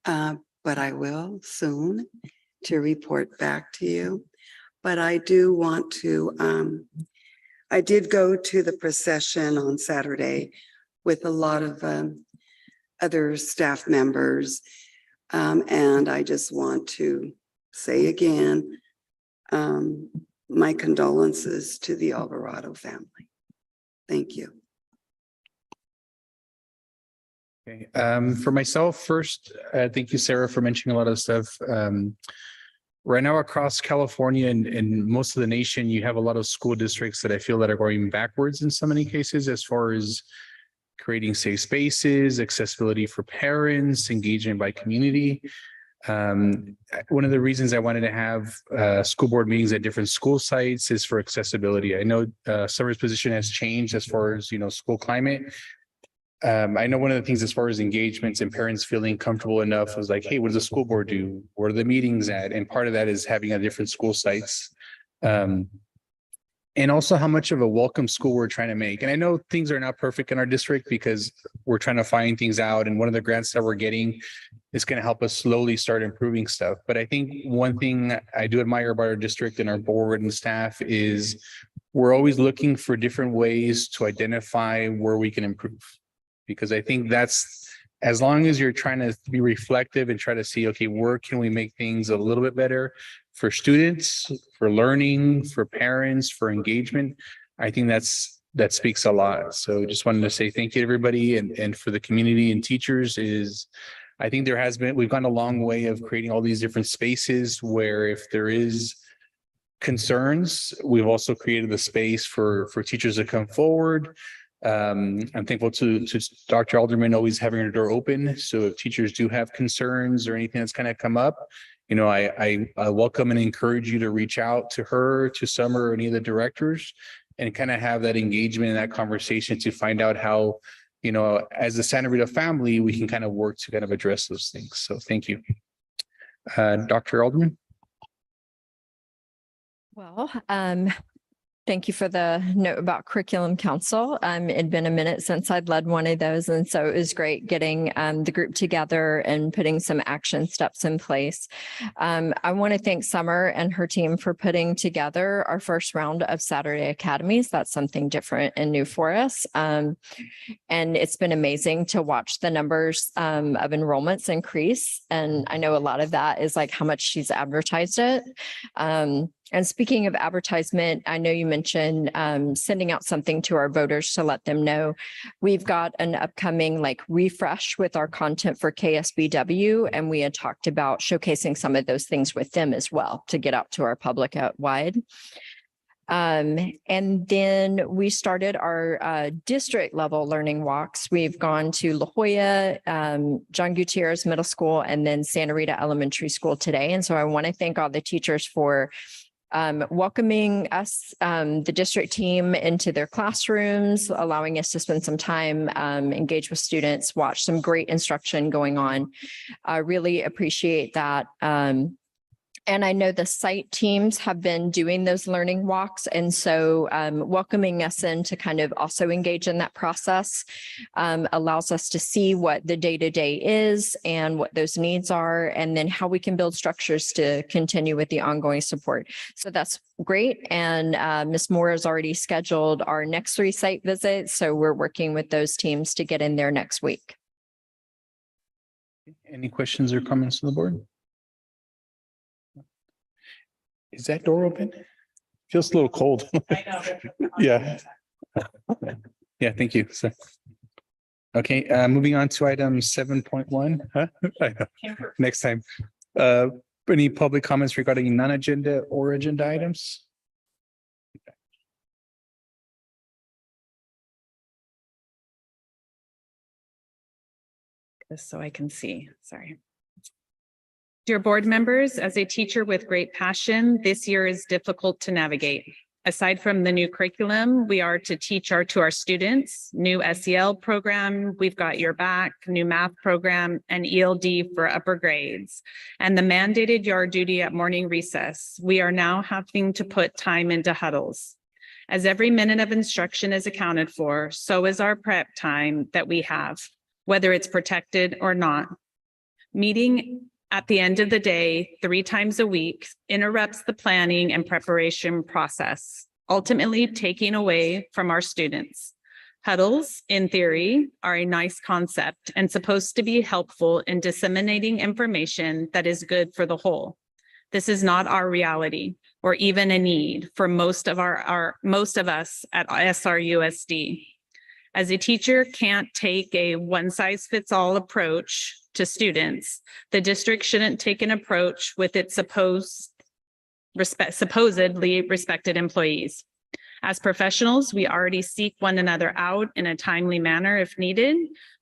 but I will soon to report back to you. But I do want to, I did go to the procession on Saturday with a lot of other staff members. And I just want to say again, my condolences to the Alvarado family. Thank you. Okay, for myself, first, thank you, Sarah, for mentioning a lot of stuff. Right now across California and most of the nation, you have a lot of school districts that I feel that are going backwards in so many cases as far as creating safe spaces, accessibility for parents, engagement by community. One of the reasons I wanted to have school board meetings at different school sites is for accessibility. I know Summer's position has changed as far as, school climate. I know one of the things as far as engagements and parents feeling comfortable enough was like, hey, what does the school board do? Where are the meetings at? And part of that is having a different school sites. And also how much of a welcome school we're trying to make. And I know things are not perfect in our district because we're trying to find things out. And one of the grants that we're getting is going to help us slowly start improving stuff. But I think one thing I do admire about our district and our board and staff is we're always looking for different ways to identify where we can improve. Because I think that's, as long as you're trying to be reflective and try to see, okay, where can we make things a little bit better for students, for learning, for parents, for engagement, I think that speaks a lot. So just wanted to say thank you to everybody and for the community and teachers is, I think we've gone a long way of creating all these different spaces where if there is concerns, we've also created the space for teachers to come forward. I'm thankful to Dr. Alderman always having her door open. So if teachers do have concerns or anything that's kind of come up, I welcome and encourage you to reach out to her, to Summer, or any of the directors and kind of have that engagement and that conversation to find out how, as a Santa Rita family, we can kind of work to kind of address those things. So thank you. Dr. Alderman. Well, thank you for the note about curriculum council. It'd been a minute since I'd led one of those. And so it was great getting the group together and putting some action steps in place. I want to thank Summer and her team for putting together our first round of Saturday Academies. That's something different and new for us. And it's been amazing to watch the numbers of enrollments increase. And I know a lot of that is like how much she's advertised it. And speaking of advertisement, I know you mentioned sending out something to our voters to let them know we've got an upcoming refresh with our content for KSBW. And we had talked about showcasing some of those things with them as well to get out to our public at wide. And then we started our district level learning walks. We've gone to La Jolla, John Gutierrez Middle School, and then Santa Rita Elementary School today. And so I want to thank all the teachers for welcoming us, the district team, into their classrooms, allowing us to spend some time, engage with students, watch some great instruction going on. I really appreciate that. And I know the site teams have been doing those learning walks. And so welcoming us in to kind of also engage in that process allows us to see what the day-to-day is and what those needs are, and then how we can build structures to continue with the ongoing support. So that's great. And Ms. Moore has already scheduled our next 3 site visits. So we're working with those teams to get in there next week. Any questions or comments on the board? Is that door open? Feels a little cold. Yeah. Yeah, thank you. So, okay, moving on to item 7.1. Huh? Next time. Any public comments regarding non-agenda or agenda items? Just so I can see, sorry. Dear board members, as a teacher with great passion, this year is difficult to navigate. Aside from the new curriculum, we are to teach to our students, new SEL program, We've Got Your Back, new math program, and ELD for upper grades, and the mandated yard duty at morning recess. We are now having to put time into huddles. As every minute of instruction is accounted for, so is our prep time that we have, whether it's protected or not. Meeting at the end of the day, 3 times a week, interrupts the planning and preparation process, ultimately taking away from our students. Huddles, in theory, are a nice concept and supposed to be helpful in disseminating information that is good for the whole. This is not our reality or even a need for most of us at SRUSD. As a teacher can't take a one-size-fits-all approach to students, the district shouldn't take an approach with its supposedly respected employees. As professionals, we already seek one another out in a timely manner if needed.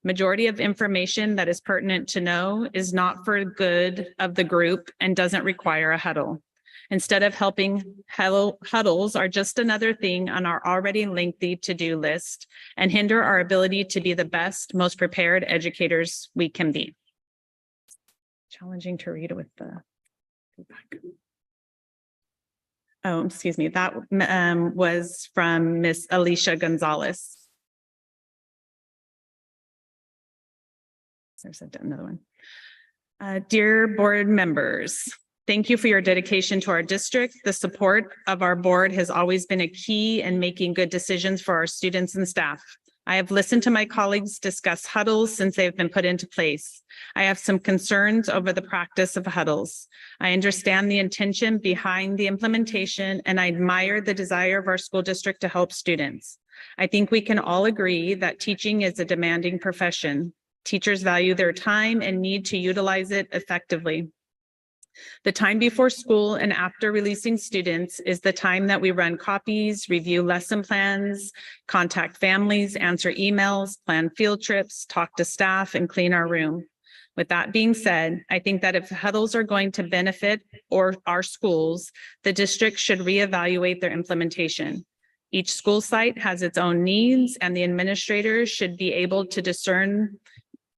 Majority of information that is pertinent to know is not for good of the group and doesn't require a huddle. Instead of helping, huddles are just another thing on our already lengthy to-do list and hinder our ability to be the best, most prepared educators we can be. Challenging to read with the feedback. Oh, excuse me, that was from Miss Alicia Gonzalez. There's another one. Dear board members, thank you for your dedication to our district. The support of our board has always been a key in making good decisions for our students and staff. I have listened to my colleagues discuss huddles since they've been put into place. I have some concerns over the practice of huddles. I understand the intention behind the implementation, and I admire the desire of our school district to help students. I think we can all agree that teaching is a demanding profession. Teachers value their time and need to utilize it effectively. The time before school and after releasing students is the time that we run copies, review lesson plans, contact families, answer emails, plan field trips, talk to staff, and clean our room. With that being said, I think that if huddles are going to benefit our schools, the district should reevaluate their implementation. Each school site has its own needs, and the administrators should be able to discern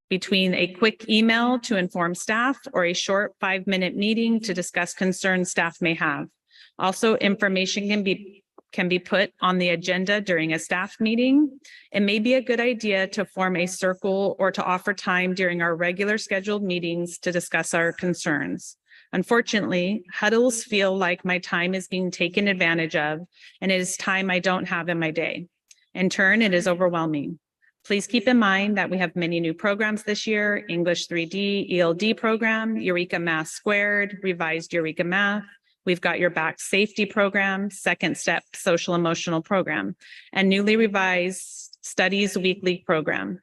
between a quick email to inform staff or a short 5-minute meeting to discuss concerns staff may have. Also, information can be put on the agenda during a staff meeting. It may be a good idea to form a circle or to offer time during our regular scheduled meetings to discuss our concerns. Unfortunately, huddles feel like my time is being taken advantage of, and it is time I don't have in my day. In turn, it is overwhelming. Please keep in mind that we have many new programs this year: English 3D, ELD program, Eureka Math Squared, revised Eureka Math. We've got your back safety program, second step social emotional program, and newly revised studies weekly program.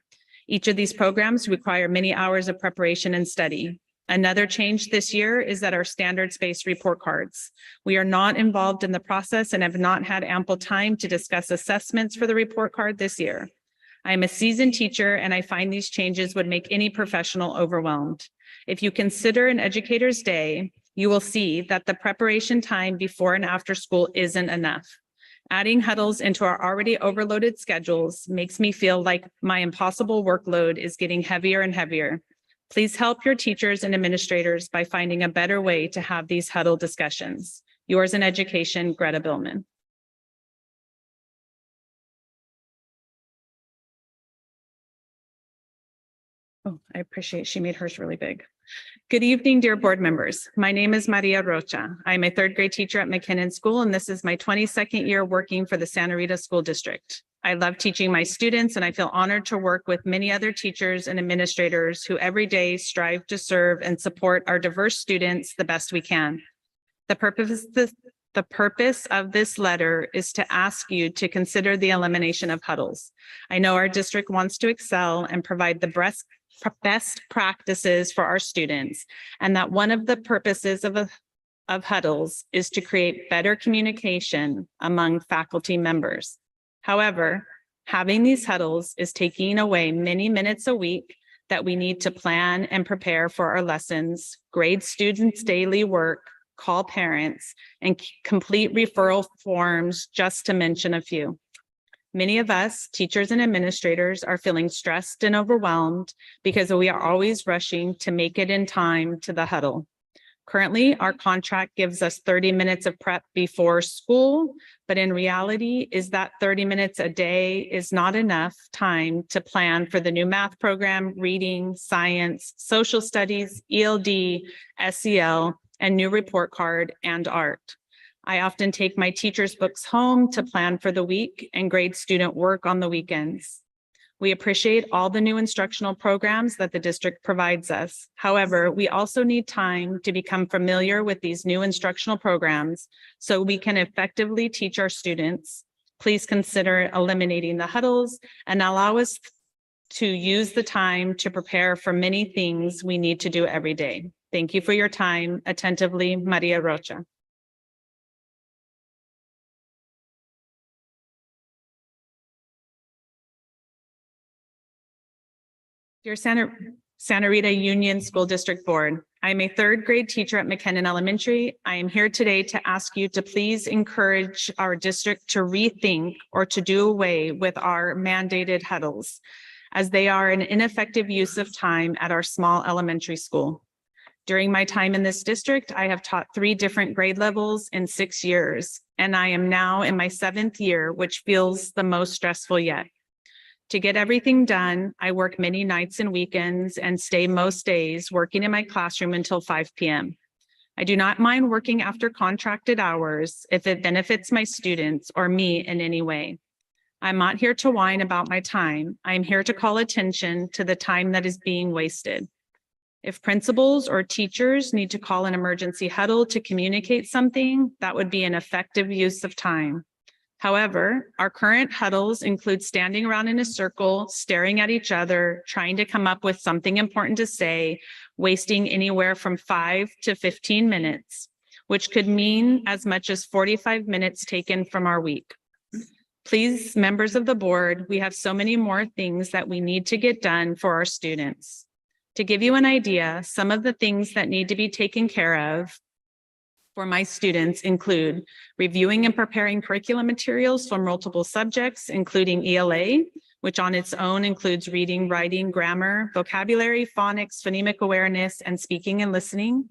Each of these programs require many hours of preparation and study. Another change this year is that our standards-based report cards. We are not involved in the process and have not had ample time to discuss assessments for the report card this year. I am a seasoned teacher, and I find these changes would make any professional overwhelmed. If you consider an educator's day, you will see that the preparation time before and after school isn't enough. Adding huddles into our already overloaded schedules makes me feel like my impossible workload is getting heavier and heavier. Please help your teachers and administrators by finding a better way to have these huddle discussions. Yours in education, Greta Billman. Oh, I appreciate she made hers really big. Good evening, dear board members. My name is Maria Rocha. I'm a third grade teacher at McKinnon School, and this is my 22nd year working for the Santa Rita School District. I love teaching my students, and I feel honored to work with many other teachers and administrators who every day strive to serve and support our diverse students the best we can. The purpose of this letter is to ask you to consider the elimination of huddles. I know our district wants to excel and provide the best practices for our students, and that one of the purposes of huddles is to create better communication among faculty members. However, having these huddles is taking away many minutes a week that we need to plan and prepare for our lessons, grade students' daily work, call parents, and complete referral forms, just to mention a few. Many of us, teachers and administrators, are feeling stressed and overwhelmed because we are always rushing to make it in time to the huddle. Currently, our contract gives us 30 minutes of prep before school, but in reality is that 30 minutes a day is not enough time to plan for the new math program, reading, science, social studies, ELD, SEL, and new report card and art. I often take my teacher's books home to plan for the week and grade student work on the weekends. We appreciate all the new instructional programs that the district provides us. However, we also need time to become familiar with these new instructional programs so we can effectively teach our students, please consider eliminating the huddles and allow us to use the time to prepare for many things we need to do every day. Thank you for your time. Attentively, Maria Rocha. Dear Santa Rita Union School District Board, I am a third grade teacher at McKinnon Elementary. I am here today to ask you to please encourage our district to rethink or to do away with our mandated huddles, as they are an ineffective use of time at our small elementary school. During my time in this district, I have taught 3 different grade levels in 6 years, and I am now in my 7th year, which feels the most stressful yet. To get everything done, I work many nights and weekends and stay most days working in my classroom until 5 p.m. I do not mind working after contracted hours if it benefits my students or me in any way. I'm not here to whine about my time. I'm here to call attention to the time that is being wasted. If principals or teachers need to call an emergency huddle to communicate something, that would be an effective use of time. However, our current huddles include standing around in a circle, staring at each other, trying to come up with something important to say, wasting anywhere from 5 to 15 minutes, which could mean as much as 45 minutes taken from our week. Please, members of the board, we have so many more things that we need to get done for our students. To give you an idea, some of the things that need to be taken care of for my students include reviewing and preparing curriculum materials for multiple subjects, including ELA, which on its own includes reading, writing, grammar, vocabulary, phonics, phonemic awareness, and speaking and listening.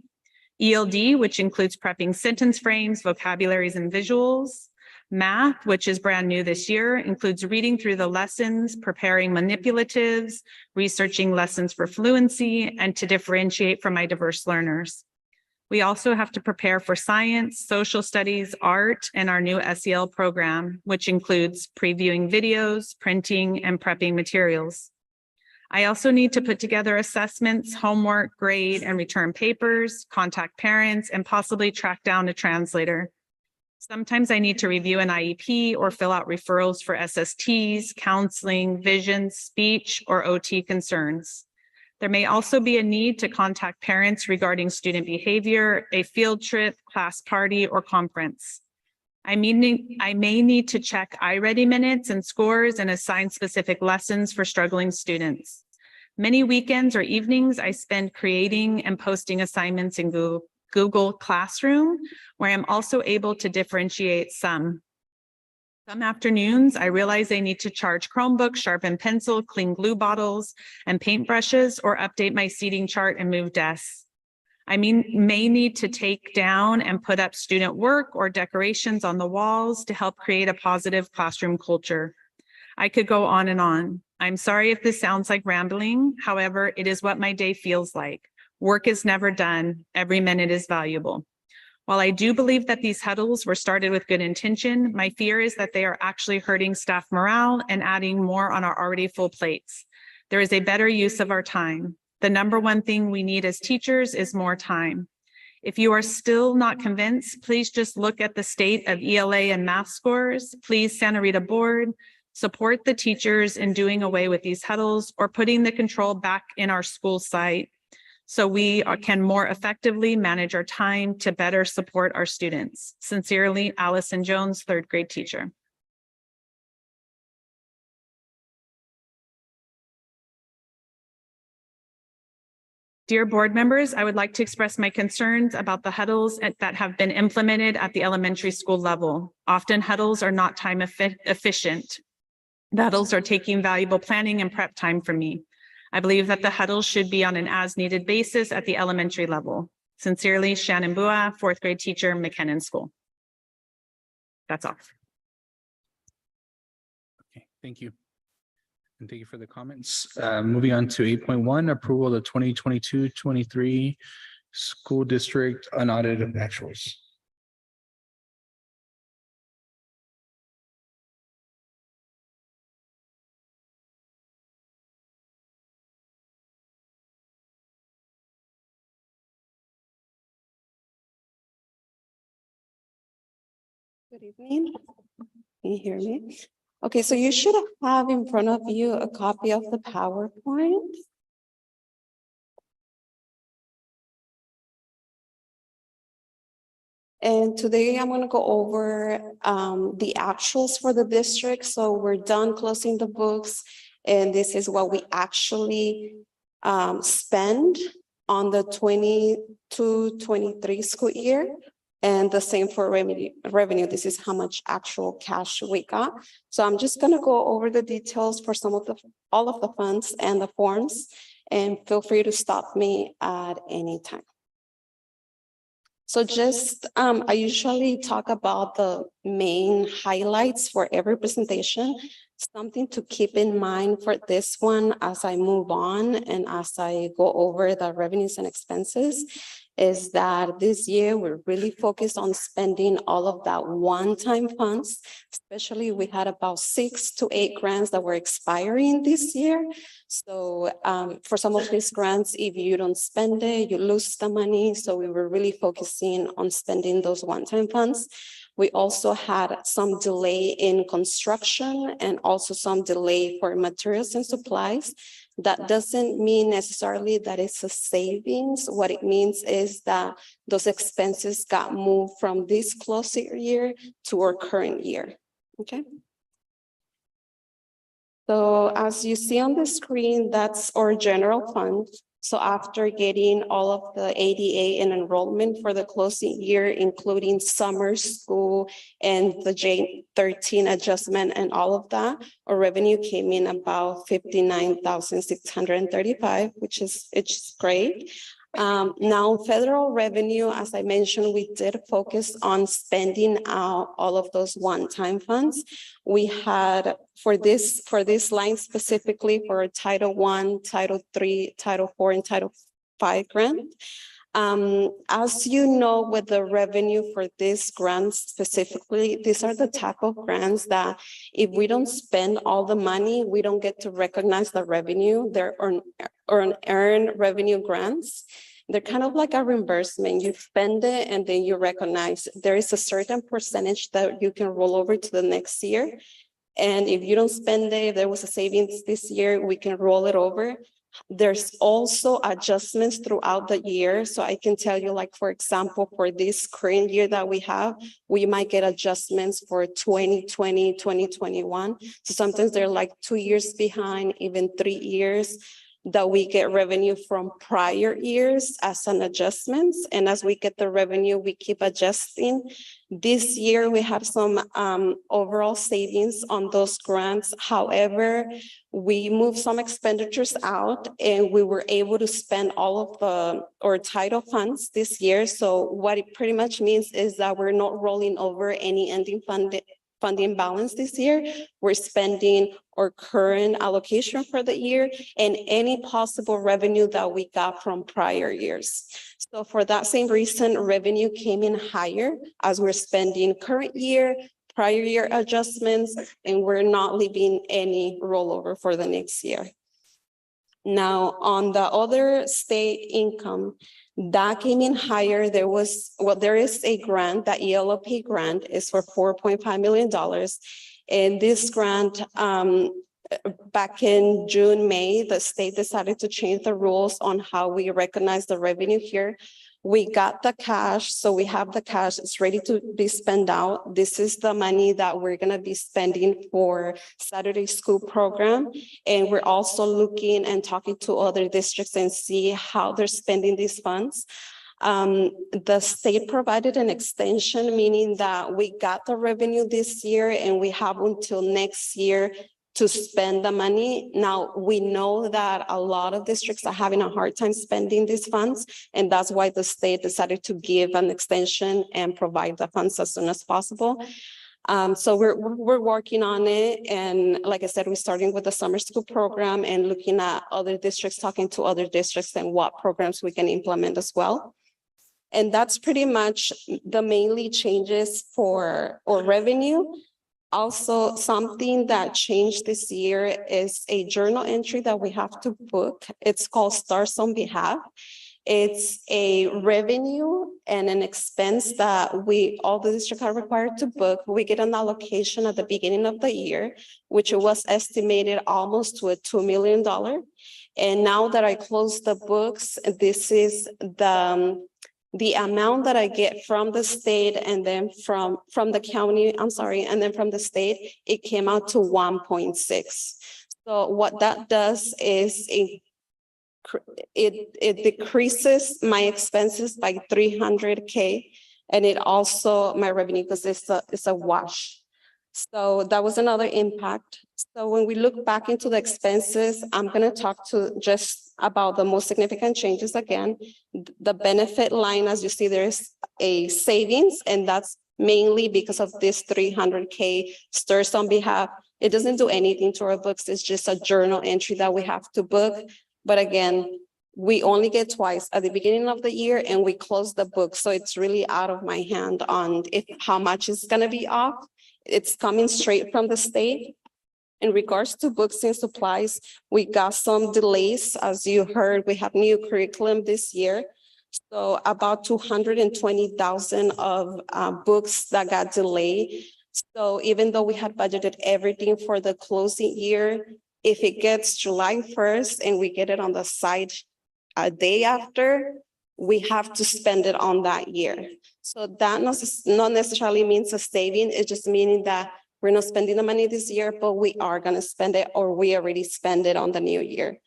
ELD, which includes prepping sentence frames, vocabularies, and visuals. Math, which is brand new this year, includes reading through the lessons, preparing manipulatives, researching lessons for fluency, and to differentiate from my diverse learners. We also have to prepare for science, social studies, art, and our new SEL program, which includes previewing videos, printing, and prepping materials. I also need to put together assessments, homework, grade, and return papers, contact parents, and possibly track down a translator. Sometimes I need to review an IEP or fill out referrals for SSTs, counseling, vision, speech, or OT concerns. There may also be a need to contact parents regarding student behavior, a field trip, class party, or conference. I may need to check iReady minutes and scores and assign specific lessons for struggling students. Many weekends or evenings I spend creating and posting assignments in Google Classroom, where I'm also able to differentiate some. Some afternoons, I realize I need to charge Chromebook, sharpen pencil, clean glue bottles, and paintbrushes, or update my seating chart and move desks. I may need to take down and put up student work or decorations on the walls to help create a positive classroom culture. I could go on and on. I'm sorry if this sounds like rambling. However, it is what my day feels like. Work is never done. Every minute is valuable. While I do believe that these huddles were started with good intention, my fear is that they are actually hurting staff morale and adding more on our already full plates. There is a better use of our time. The number one thing we need as teachers is more time. If you are still not convinced, please just look at the state of ELA and math scores. Please, Santa Rita Board, support the teachers in doing away with these huddles or putting the control back in our school site, so we can more effectively manage our time to better support our students. Sincerely, Allison Jones, third grade teacher. Dear board members, I would like to express my concerns about the huddles that have been implemented at the elementary school level. Often huddles are not time efficient. The huddles are taking valuable planning and prep time from me. I believe that the huddles should be on an as-needed basis at the elementary level. Sincerely, Shannon Bua, fourth grade teacher, McKinnon School. That's all. Okay, thank you. And thank you for the comments. Moving on to 8.1, approval of the 2022-23 school district unaudited actuals. Good evening. Can you hear me? Okay, so you should have in front of you a copy of the PowerPoint. And today I'm going to go over the actuals for the district. So we're done closing the books. And this is what we actually spend on the 22-23 school year. And the same for revenue. This is how much actual cash we got. So I'm just going to go over the details for all of the funds and the forms. And feel free to stop me at any time. So just, I usually talk about the main highlights for every presentation. Something to keep in mind for this one as I move on and as I go over the revenues and expenses is that this year we're really focused on spending all of that one-time funds. Especially we had about 6 to 8 grants that were expiring this year. So for some of these grants, if you don't spend it, you lose the money. So we were really focusing on spending those one-time funds. We also had some delay in construction and also some delay for materials and supplies. That doesn't mean necessarily that it's a savings. What it means is that those expenses got moved from this closer year to our current year. Okay. So as you see on the screen, that's our general fund. So after getting all of the ADA and enrollment for the closing year, including summer school and the J13 adjustment and all of that, our revenue came in about 59,635, which is great. Now federal revenue, as I mentioned, we did focus on spending out all of those one-time funds. We had for this line specifically for Title I, Title III, Title IV, and Title V grant. As you know, with the revenue for this grant specifically, these are the type of grants that if we don't spend all the money, we don't get to recognize the revenue. They're earned revenue grants. They're kind of like a reimbursement. You spend it and then you recognize there is a certain percentage that you can roll over to the next year. And if you don't spend it, if there was a savings this year, we can roll it over. There's also adjustments throughout the year. So I can tell you, like, for example, for this current year that we have, we might get adjustments for 2020, 2021. So sometimes they're like 2 years behind, even 3 years that we get revenue from prior years as an adjustments. And as we get the revenue, we keep adjusting. This year, we have some overall savings on those grants. However, we moved some expenditures out and we were able to spend all of our title funds this year. So what it pretty much means is that we're not rolling over any ending funding balance this year. We're spending our current allocation for the year and any possible revenue that we got from prior years. So for that same reason, revenue came in higher as we're spending current year, prior year adjustments, and we're not leaving any rollover for the next year. Now, on the other state income, that came in higher. There is a grant, that ELOP grant is for $4.5 million. And this grant, back in June, May, the state decided to change the rules on how we recognize the revenue here. We got the cash, so we have the cash, it's ready to be spent out. This is the money that we're gonna be spending for Saturday school program. And we're also looking and talking to other districts and see how they're spending these funds. The state provided an extension, meaning that we got the revenue this year and we have until next year to spend the money. Now, we know that a lot of districts are having a hard time spending these funds, and that's why the state decided to give an extension and provide the funds as soon as possible. So we're working on it. And like I said, we're starting with the summer school program and looking at other districts, talking to other districts and what programs we can implement as well. And that's pretty much the mainly changes for our revenue. Also, something that changed this year is a journal entry that we have to book. It's called Stars on Behalf. It's a revenue and an expense that all the district are required to book. We get an allocation at the beginning of the year, which was estimated almost to a $2 million. And now that I closed the books, this is the amount that I get from the state and then from the county, I'm sorry, and then from the state, it came out to 1.6. So what that does is it decreases my expenses by 300K, and it also my revenue because it's a wash. So that was another impact. So when we look back into the expenses, I'm going to talk to just about the most significant changes again. The benefit line, as you see, there's a savings, and that's mainly because of this 300K STRS on behalf. It doesn't do anything to our books. It's just a journal entry that we have to book. But again, we only get twice at the beginning of the year and we close the book. So it's really out of my hand on how much is going to be off. It's coming straight from the state. In regards to books and supplies, we got some delays. As you heard, we have new curriculum this year. So about 220,000 of books that got delayed. So even though we had budgeted everything for the closing year, if it gets July 1st and we get it on the site a day after, we have to spend it on that year. So that not necessarily means a saving. It's just meaning that we're not spending the money this year, but we are going to spend it, or we already spend it on the new year.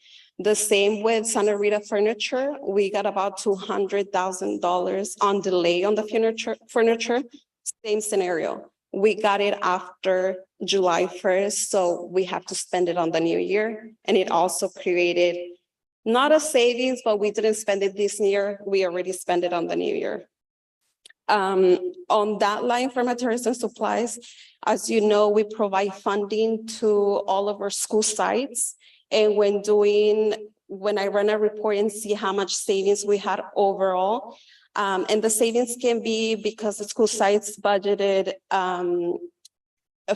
The same with Santa Rita furniture. We got about $200,000 on delay on the furniture. Same scenario. We got it after July 1st, so we have to spend it on the new year. And it also created not a savings, but we didn't spend it this year. We already spent it on the new year. On that line for materials and supplies, as you know, we provide funding to all of our school sites. And when I run a report and see how much savings we had overall, and the savings can be because the school sites budgeted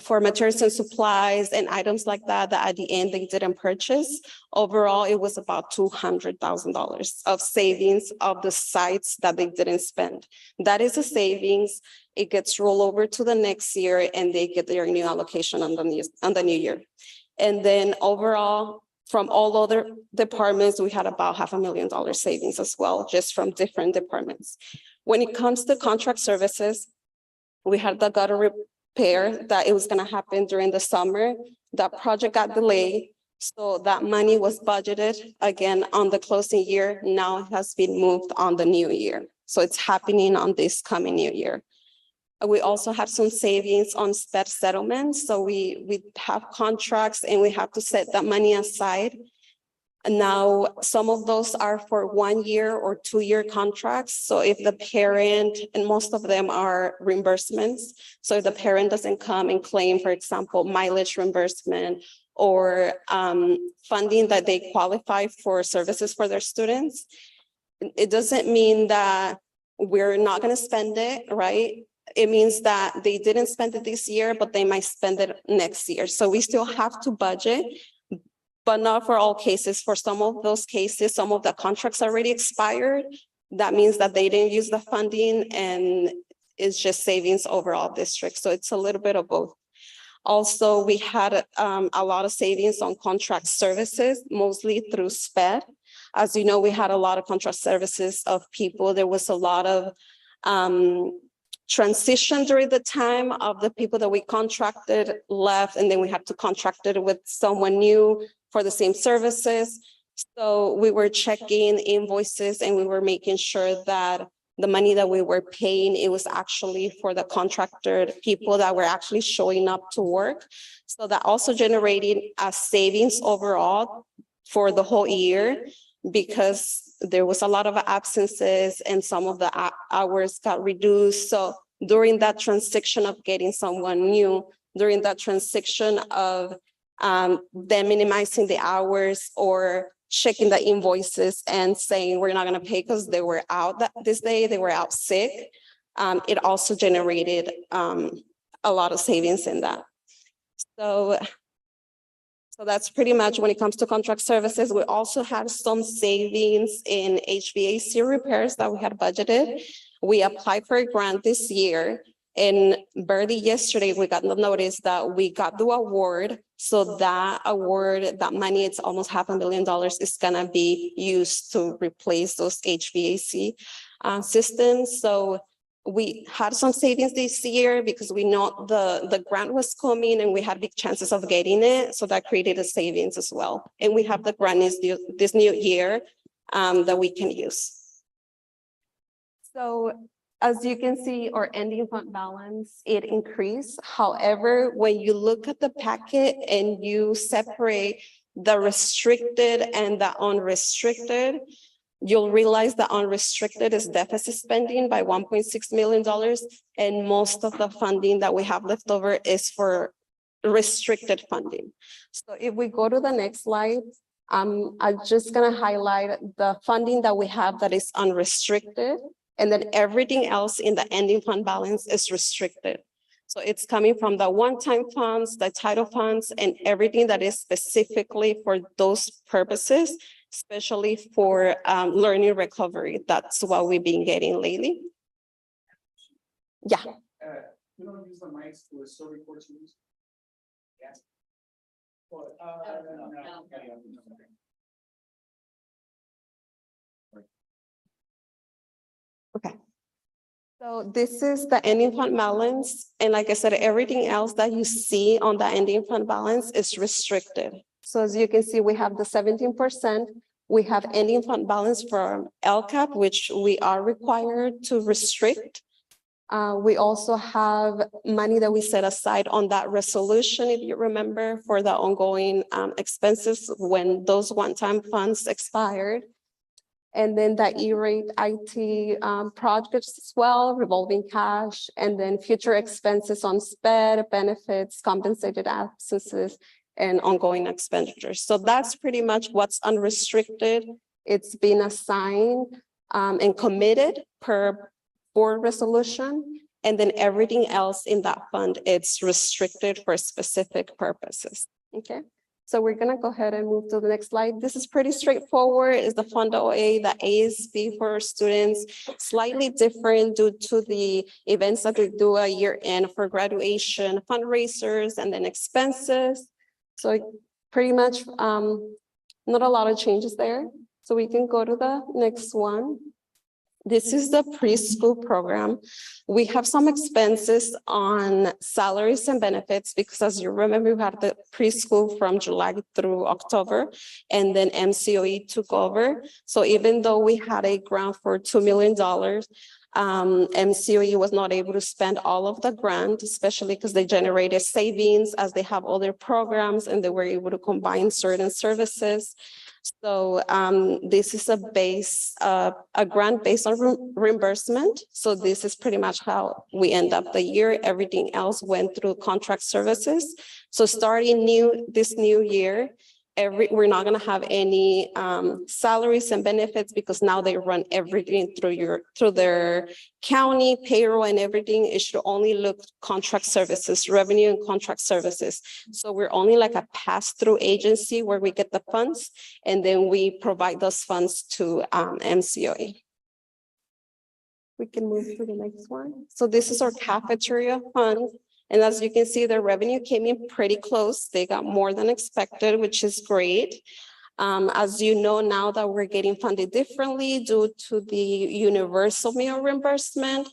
for materials and supplies and items like that at the end they didn't purchase. Overall, it was about $200,000 of savings of the sites that they didn't spend. That is a savings. It gets rolled over to the next year and they get their new allocation on the new year. And then overall, from all other departments, we had about $500,000 savings as well, just from different departments. When it comes to contract services, we had the gutter repair that it was going to happen during the summer. That project got delayed. So that money was budgeted again on the closing year. Now it has been moved on the new year. So it's happening on this coming new year. We also have some savings on SPED settlements. So we have contracts and we have to set that money aside. And now some of those are for 1 year or 2 year contracts. So if the parent, and most of them are reimbursements. So if the parent doesn't come and claim, for example, mileage reimbursement or funding that they qualify for services for their students, it doesn't mean that we're not going to spend it, right? It means that they didn't spend it this year, but they might spend it next year. So we still have to budget, but not for all cases. For some of those cases, some of the contracts already expired. That means that they didn't use the funding and it's just savings overall district. So it's a little bit of both. Also, we had a lot of savings on contract services, mostly through SPED. As you know, we had a lot of contract services of people. There was a lot of transition during the time of the people that we contracted left, and then we had to contract it with someone new for the same services. So we were checking invoices and we were making sure that the money that we were paying, it was actually for the contracted people that were actually showing up to work. So that also generated a savings overall for the whole year, because there was a lot of absences and some of the hours got reduced. So during that transition of getting someone new, during that transition of them minimizing the hours or checking the invoices and saying we're not going to pay because they were out this day, they were out sick, it also generated a lot of savings in that. So So that's pretty much when it comes to contract services. We also had some savings in HVAC repairs that we had budgeted. We applied for a grant this year. And barely yesterday, we got the notice that we got the award. So that award, that money, it's almost $500,000, is gonna be used to replace those HVAC systems. So we had some savings this year because we know the grant was coming and we had big chances of getting it. So that created a savings as well. And we have the grant this new year that we can use. So as you can see, our ending fund balance, it increased. However, when you look at the packet and you separate the restricted and the unrestricted, you'll realize the unrestricted is deficit spending by $1.6 million. And most of the funding that we have left over is for restricted funding. So if we go to the next slide, I'm just gonna highlight the funding that we have that is unrestricted. And then everything else in the ending fund balance is restricted. So it's coming from the one-time funds, the title funds, and everything that is specifically for those purposes, especially for learning recovery. That's what we've been getting lately. Yeah. We don't use the mics for so reports. Yes. Well, no. Okay. So this is the ending fund balance. And like I said, everything else that you see on the ending fund balance is restricted. So as you can see, we have the 17%. We have ending fund balance for LCAP, which we are required to restrict. We also have money that we set aside on that resolution, if you remember, for the ongoing expenses when those one-time funds expired. And then the E-rate IT projects as well, revolving cash, and then future expenses on SPED, benefits, compensated absences, and ongoing expenditures. So that's pretty much what's unrestricted. It's been assigned and committed per board resolution. And then everything else in that fund, it's restricted for specific purposes. Okay. So we're gonna go ahead and move to the next slide. This is pretty straightforward. It's the Fund OA, the ASB for our students, slightly different due to the events that we do a year end for graduation, fundraisers, and then expenses. So pretty much not a lot of changes there. So we can go to the next one. This is the preschool program. We have some expenses on salaries and benefits because as you remember, we had the preschool from July through October and then MCOE took over. So even though we had a grant for $2 million, MCOE was not able to spend all of the grant, especially because they generated savings as they have other programs and they were able to combine certain services. So this is a grant based on reimbursement. So this is pretty much how we end up the year. Everything else went through contract services. So starting this new year, we're not going to have any salaries and benefits because now they run everything through their county payroll and everything. It should only look contract services, revenue and contract services. So we're only like a pass-through agency where we get the funds and then we provide those funds to MCOE. We can move to the next one. So this is our cafeteria fund. And as you can see, the revenue came in pretty close. They got more than expected, which is great. As you know, now that we're getting funded differently due to the universal meal reimbursement.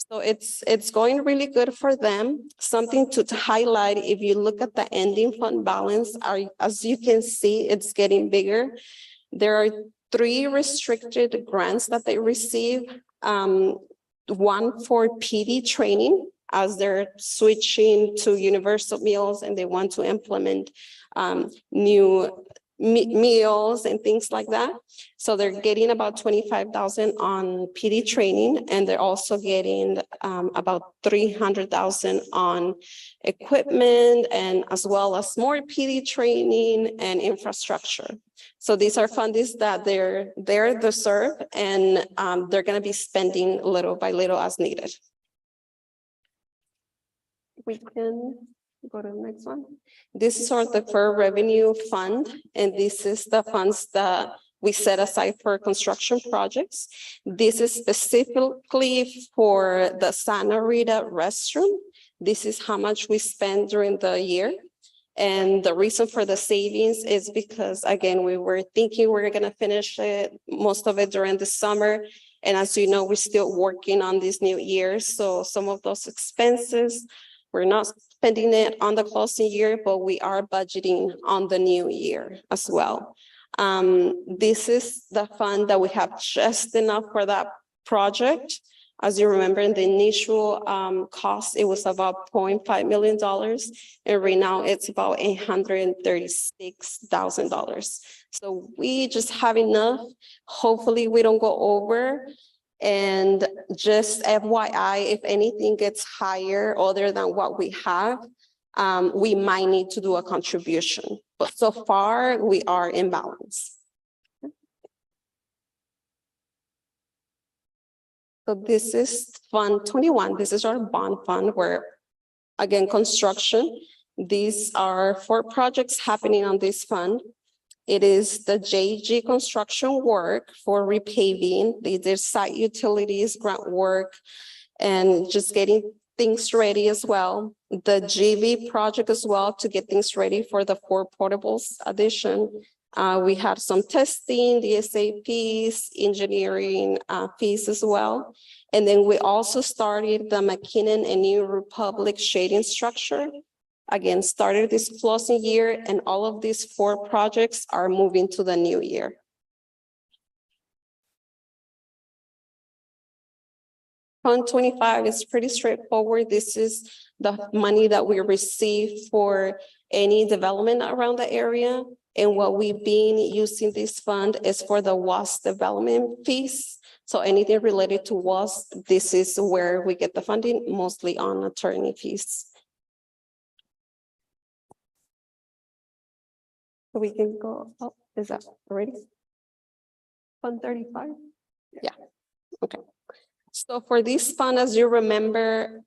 So it's going really good for them. Something to highlight, if you look at the ending fund balance, as you can see, it's getting bigger. There are 3 restricted grants that they receive. One for PD training, as they're switching to universal meals and they want to implement new meals and things like that. So they're getting about 25,000 on PD training, and they're also getting about 300,000 on equipment and as well as more PD training and infrastructure. So these are funds that they're deserved, and they're going to be spending little by little as needed. We can Go to the next one. This is our deferred revenue fund, and this is the funds that we set aside for construction projects. This is specifically for the Santa Rita restroom. This is how much we spend during the year. And the reason for the savings is because, again, we were thinking we were gonna finish it, most of it during the summer. And as you know, we're still working on this new year. So some of those expenses, we're not spending it on the closing year, but we are budgeting on the new year as well. This is the fund that we have just enough for that project. As you remember, in the initial cost, it was about $0.5 million. And right now it's about $836,000. So we just have enough. Hopefully we don't go over. And just FYI, if anything gets higher other than what we have, we might need to do a contribution. But so far we are in balance. So this is Fund 21. This is our bond fund where, again, construction. These are 4 projects happening on this fund. It is the JG construction work for repaving, the site utilities, grant work, and just getting things ready as well. The GV project as well to get things ready for the 4 portables addition. We had some testing, the SAPs, engineering fees as well. And then we also started the McKinnon and New Republic shading structure. Again, started this closing year, and all of these 4 projects are moving to the new year. Fund 25 is pretty straightforward. This is the money that we receive for any development around the area. And what we've been using this fund is for the WAS development fees. So anything related to WAS, this is where we get the funding, mostly on attorney fees. So we can go, oh, is that ready? Fund 35? Yeah, okay. So for this fund, as you remember,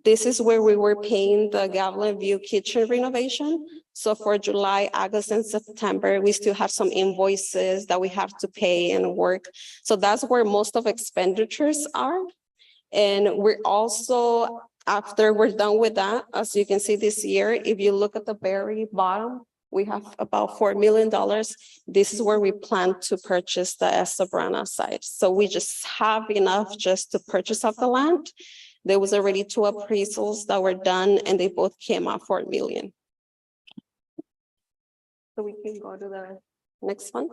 this is where we were paying the Gavilan View kitchen renovation. So for July, August, and September, we still have some invoices that we have to pay and work. So that's where most of expenditures are. And we're also, after we're done with that, as you can see this year, if you look at the very bottom, we have about $4 million. This is where we plan to purchase the Sabrina site. So we just have enough just to purchase off the land. There was already 2 appraisals that were done and they both came out for $1 million. So we can go to the next one.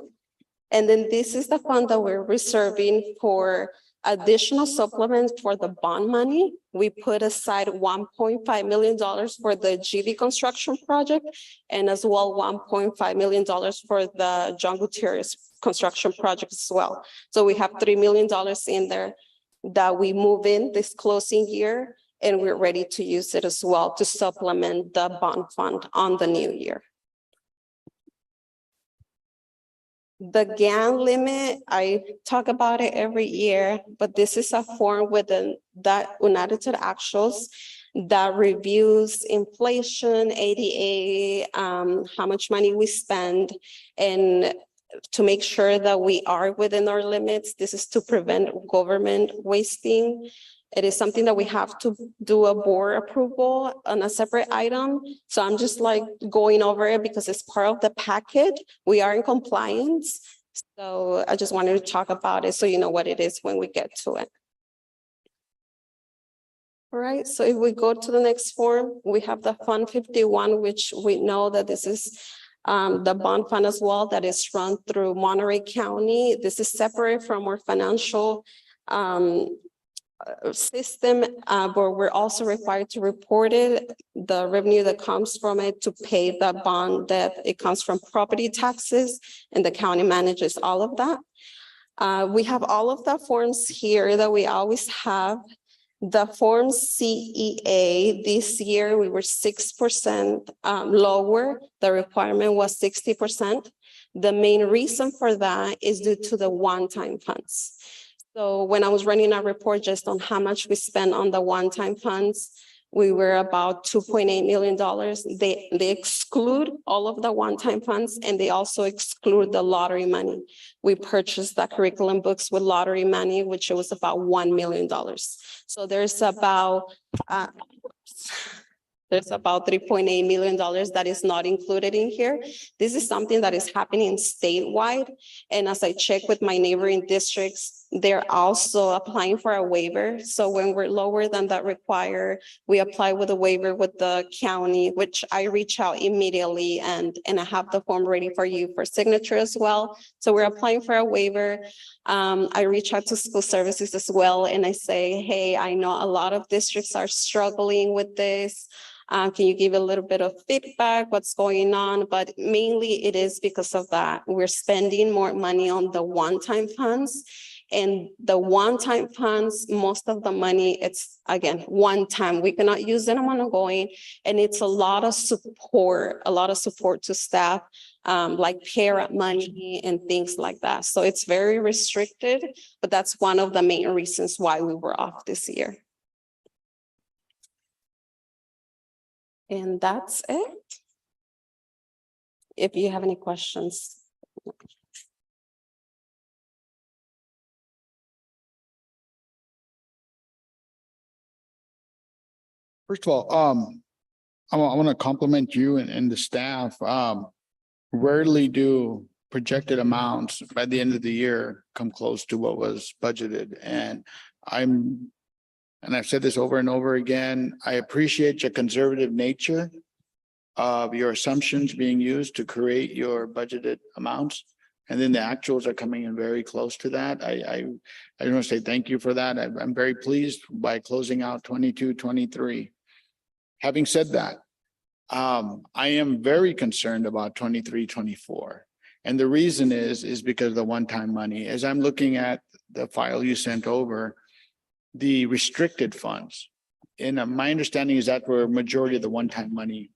And then this is the fund that we're reserving for additional supplements for the bond money. We put aside $1.5 million for the GV construction project and as well $1.5 million for the John Gutierrez construction project as well. So we have $3 million in there that we move in this closing year, and we're ready to use it as well to supplement the bond fund on the new year. The GAN limit, I talk about it every year, but this is a form within that unaudited actuals that reviews inflation, ADA, how much money we spend, and to make sure that we are within our limits. This is to prevent government wasting. It is something that we have to do a board approval on a separate item. So I'm just like going over it because it's part of the packet. We are in compliance. So I just wanted to talk about it so you know what it is when we get to it. All right, so if we go to the next form, we have the Fund 51, which we know that this is the bond fund as well that is run through Monterey County. This is separate from our financial system, but we're also required to report it, the revenue that comes from it to pay the bond that it comes from property taxes, and the county manages all of that. We have all of the forms here that we always have. The Form CEA, this year we were 6% lower. The requirement was 60%. The main reason for that is due to the one-time funds. So when I was running a report just on how much we spent on the one-time funds, we were about $2.8 million. They exclude all of the one-time funds and they also exclude the lottery money. We purchased the curriculum books with lottery money, which was about $1 million. So there's about $3.8 million that is not included in here. This is something that is happening statewide. And as I check with my neighboring districts, they're also applying for a waiver. So when we're lower than that required, we apply with a waiver with the county, which I reach out immediately and I have the form ready for you for signature as well. So we're applying for a waiver. I reach out to school services as well and I say, hey, I know a lot of districts are struggling with this. Can you give a little bit of feedback, what's going on? But mainly it is because of that. We're spending more money on the one-time funds. And the one-time funds, most of the money, it's again, one time. We cannot use them ongoing. And it's a lot of support to staff, like parent money and things like that. So it's very restricted, but that's one of the main reasons why we were off this year. And that's it. If you have any questions. First of all, I want to compliment you and the staff. Rarely do projected amounts by the end of the year come close to what was budgeted. And I've said this over and over again, I appreciate your conservative nature of your assumptions being used to create your budgeted amounts. And then the actuals are coming in very close to that. I want to say thank you for that. I'm very pleased by closing out 22, 23. Having said that, I am very concerned about 23, 24. And the reason is because of the one-time money. As I'm looking at the file you sent over, the restricted funds, and my understanding is that where majority of the one-time money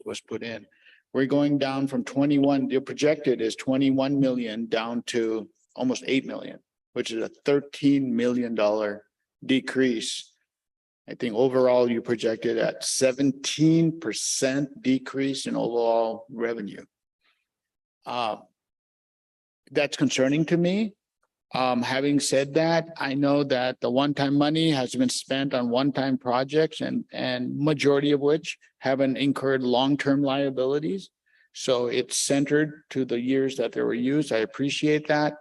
was put in. We're going down from 21, the projected is 21 million down to almost 8 million, which is a $13 million decrease. I think overall you projected at 17% decrease in overall revenue. That's concerning to me. Having said that, I know that the one-time money has been spent on one-time projects and majority of which haven't incurred long-term liabilities. So it's centered to the years that they were used. I appreciate that.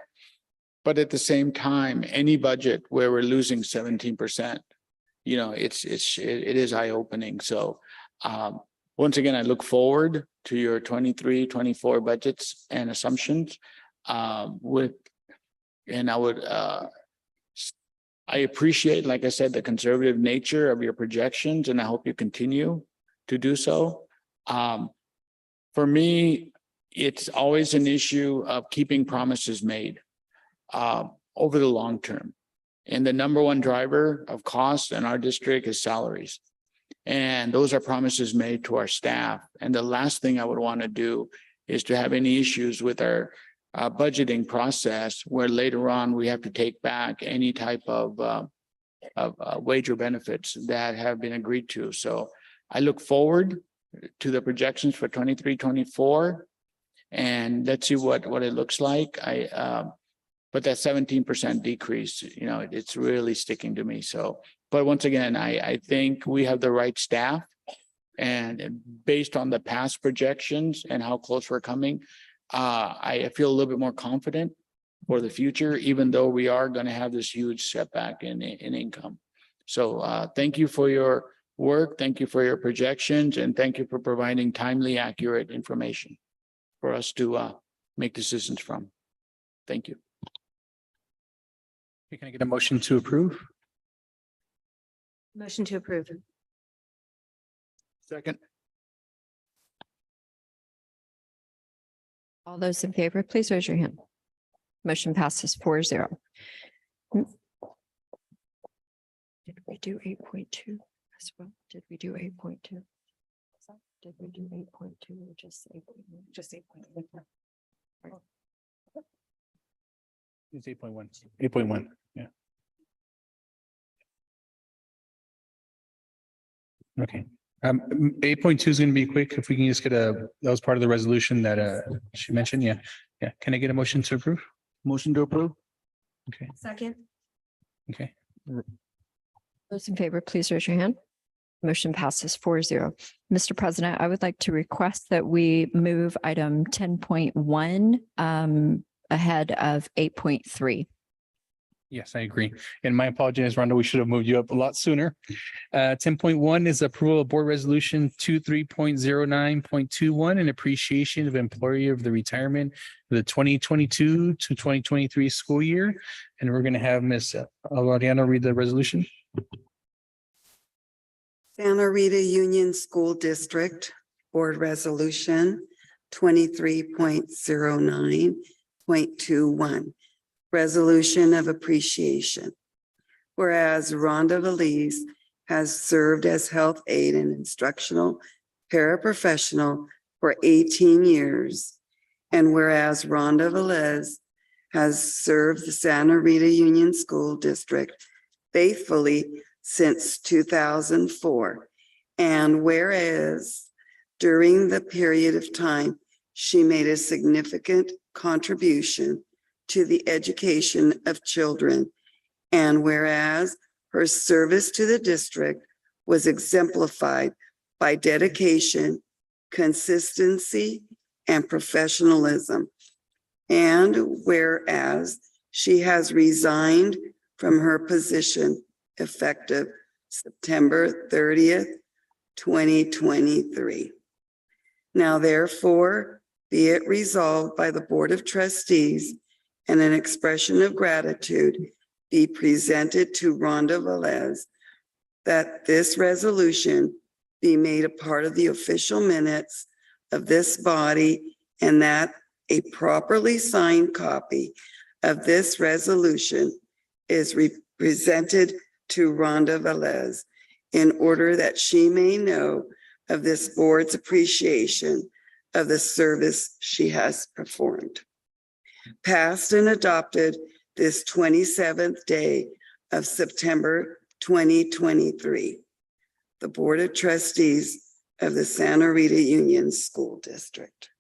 But at the same time, any budget where we're losing 17%, you know, it is eye-opening. So once again, I look forward to your 23, 24 budgets and assumptions and I appreciate, like I said, the conservative nature of your projections, and I hope you continue to do so. For me, it's always an issue of keeping promises made over the long term. And the number one driver of cost in our district is salaries. And those are promises made to our staff. And the last thing I would want to do is to have any issues with our budgeting process where later on we have to take back any type of wage or benefits that have been agreed to. So I look forward to the projections for 23, 24, and let's see what it looks like. But that 17% decrease, you know, it's really sticking to me. So, but once again, I think we have the right staff, and based on the past projections and how close we're coming, I feel a little bit more confident for the future, even though we are going to have this huge setback in income. So thank you for your work. Thank you for your projections, and thank you for providing timely, accurate information for us to make decisions from. Thank you. Can I get a motion to approve? Motion to approve. Second. All those in favor, please raise your hand. Motion passes 4-0. Did we do 8.2 as well? Did we do 8.2? Did we do 8.2 or just 8.1? Just 8.1. It's 8.1. 8.1. Yeah. Okay. 8.2 is going to be quick. If we can just get that was part of the resolution that she mentioned. Yeah. Yeah. Can I get a motion to approve? Motion to approve. Okay. Second. Okay. Those in favor, please raise your hand. Motion passes 4-0. Mr. President, I would like to request that we move item 10.1 ahead of 8.3. Yes, I agree. And my apologies, Rhonda, we should have moved you up a lot sooner. 10.1 is approval of board resolution 23.09.21 in appreciation of employee of the retirement of the 2022 to 2023 school year. And we're going to have Ms. Alariano read the resolution. Santa Rita Union School District Board Resolution 23.09.21. Resolution of appreciation. Whereas Rhonda Valise has served as health aide and instructional paraprofessional for 18 years. And whereas Rhonda Velez has served the Santa Rita Union School District faithfully since 2004. And whereas during the period of time, she made a significant contribution to the education of children. And whereas her service to the district was exemplified by dedication, consistency, and professionalism. And whereas she has resigned from her position effective September 30th, 2023. Now therefore, be it resolved by the Board of Trustees and an expression of gratitude be presented to Rhonda Velez that this resolution be made a part of the official minutes of this body and that a properly signed copy of this resolution is presented to Rhonda Velez in order that she may know of this board's appreciation of the service she has performed. Passed and adopted this 27th day of September 2023. The Board of Trustees of the Santa Rita Union School District.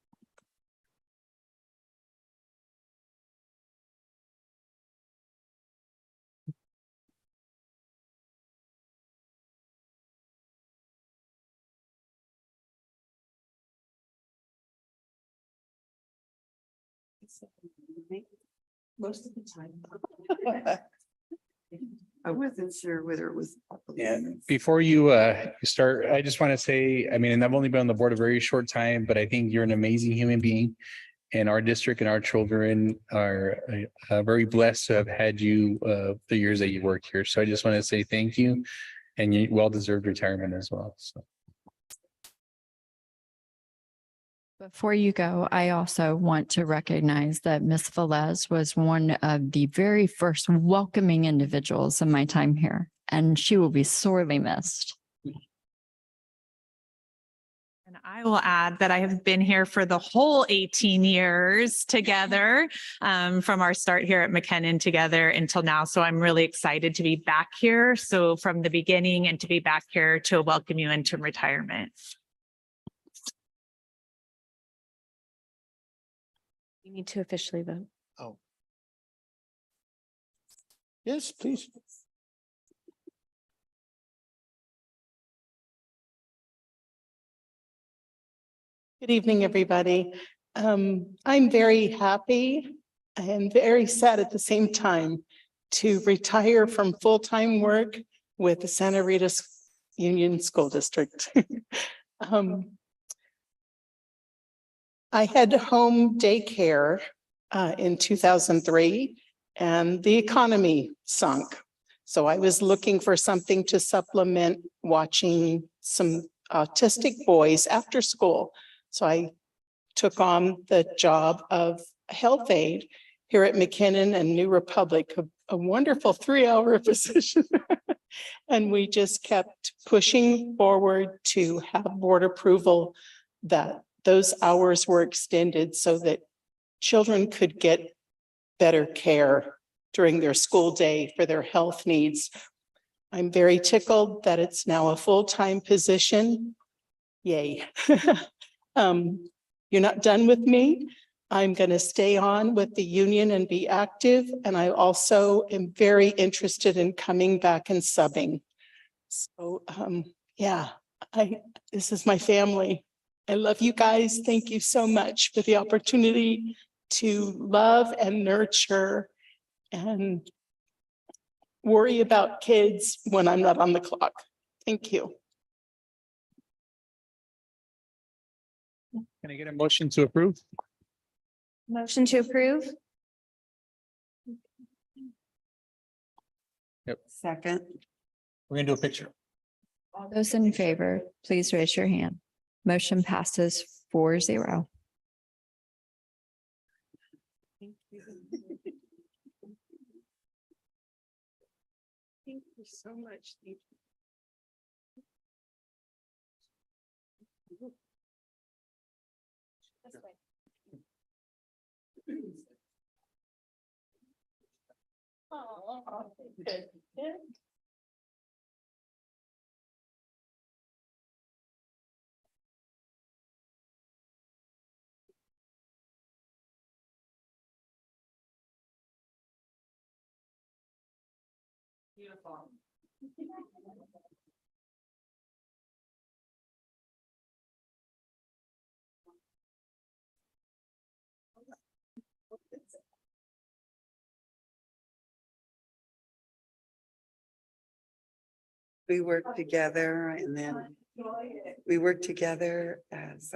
Most of the time. I wasn't sure whether it was. Yeah, before you start, I just want to say, I mean, and I've only been on the board a very short time, but I think you're an amazing human being. And our district and our children are very blessed to have had you the years that you worked here. So I just want to say thank you and you well-deserved retirement as well. So. Before you go, I also want to recognize that Ms. Velez was one of the very first welcoming individuals in my time here, and she will be sorely missed. And I will add that I have been here for the whole 18 years together, from our start here at McKinnon together until now. So I'm really excited to be back here. So from the beginning and to be back here to welcome you into retirement. You need to officially vote. Oh. Yes, please. Good evening, everybody. I'm very happy and very sad at the same time to retire from full-time work with the Santa Rita Union School District. I had home daycare in 2003 and the economy sunk. So I was looking for something to supplement watching some autistic boys after school. So I took on the job of health aide here at McKinnon and New Republic, a wonderful 3-hour position. And we just kept pushing forward to have board approval that those hours were extended so that children could get better care during their school day for their health needs. I'm very tickled that it's now a full-time position. Yay. You're not done with me. I'm going to stay on with the union and be active. And I also am very interested in coming back and subbing. So, yeah, this is my family. I love you guys. Thank you so much for the opportunity to love and nurture and worry about kids when I'm not on the clock. Thank you. Can I get a motion to approve? Motion to approve? Second. We're gonna do a picture. All those in favor, please raise your hand. Motion passes 4-0. Thank you. Thank you so much. Thank you. This way. Oh, good. Beautiful. We work together and then we work together as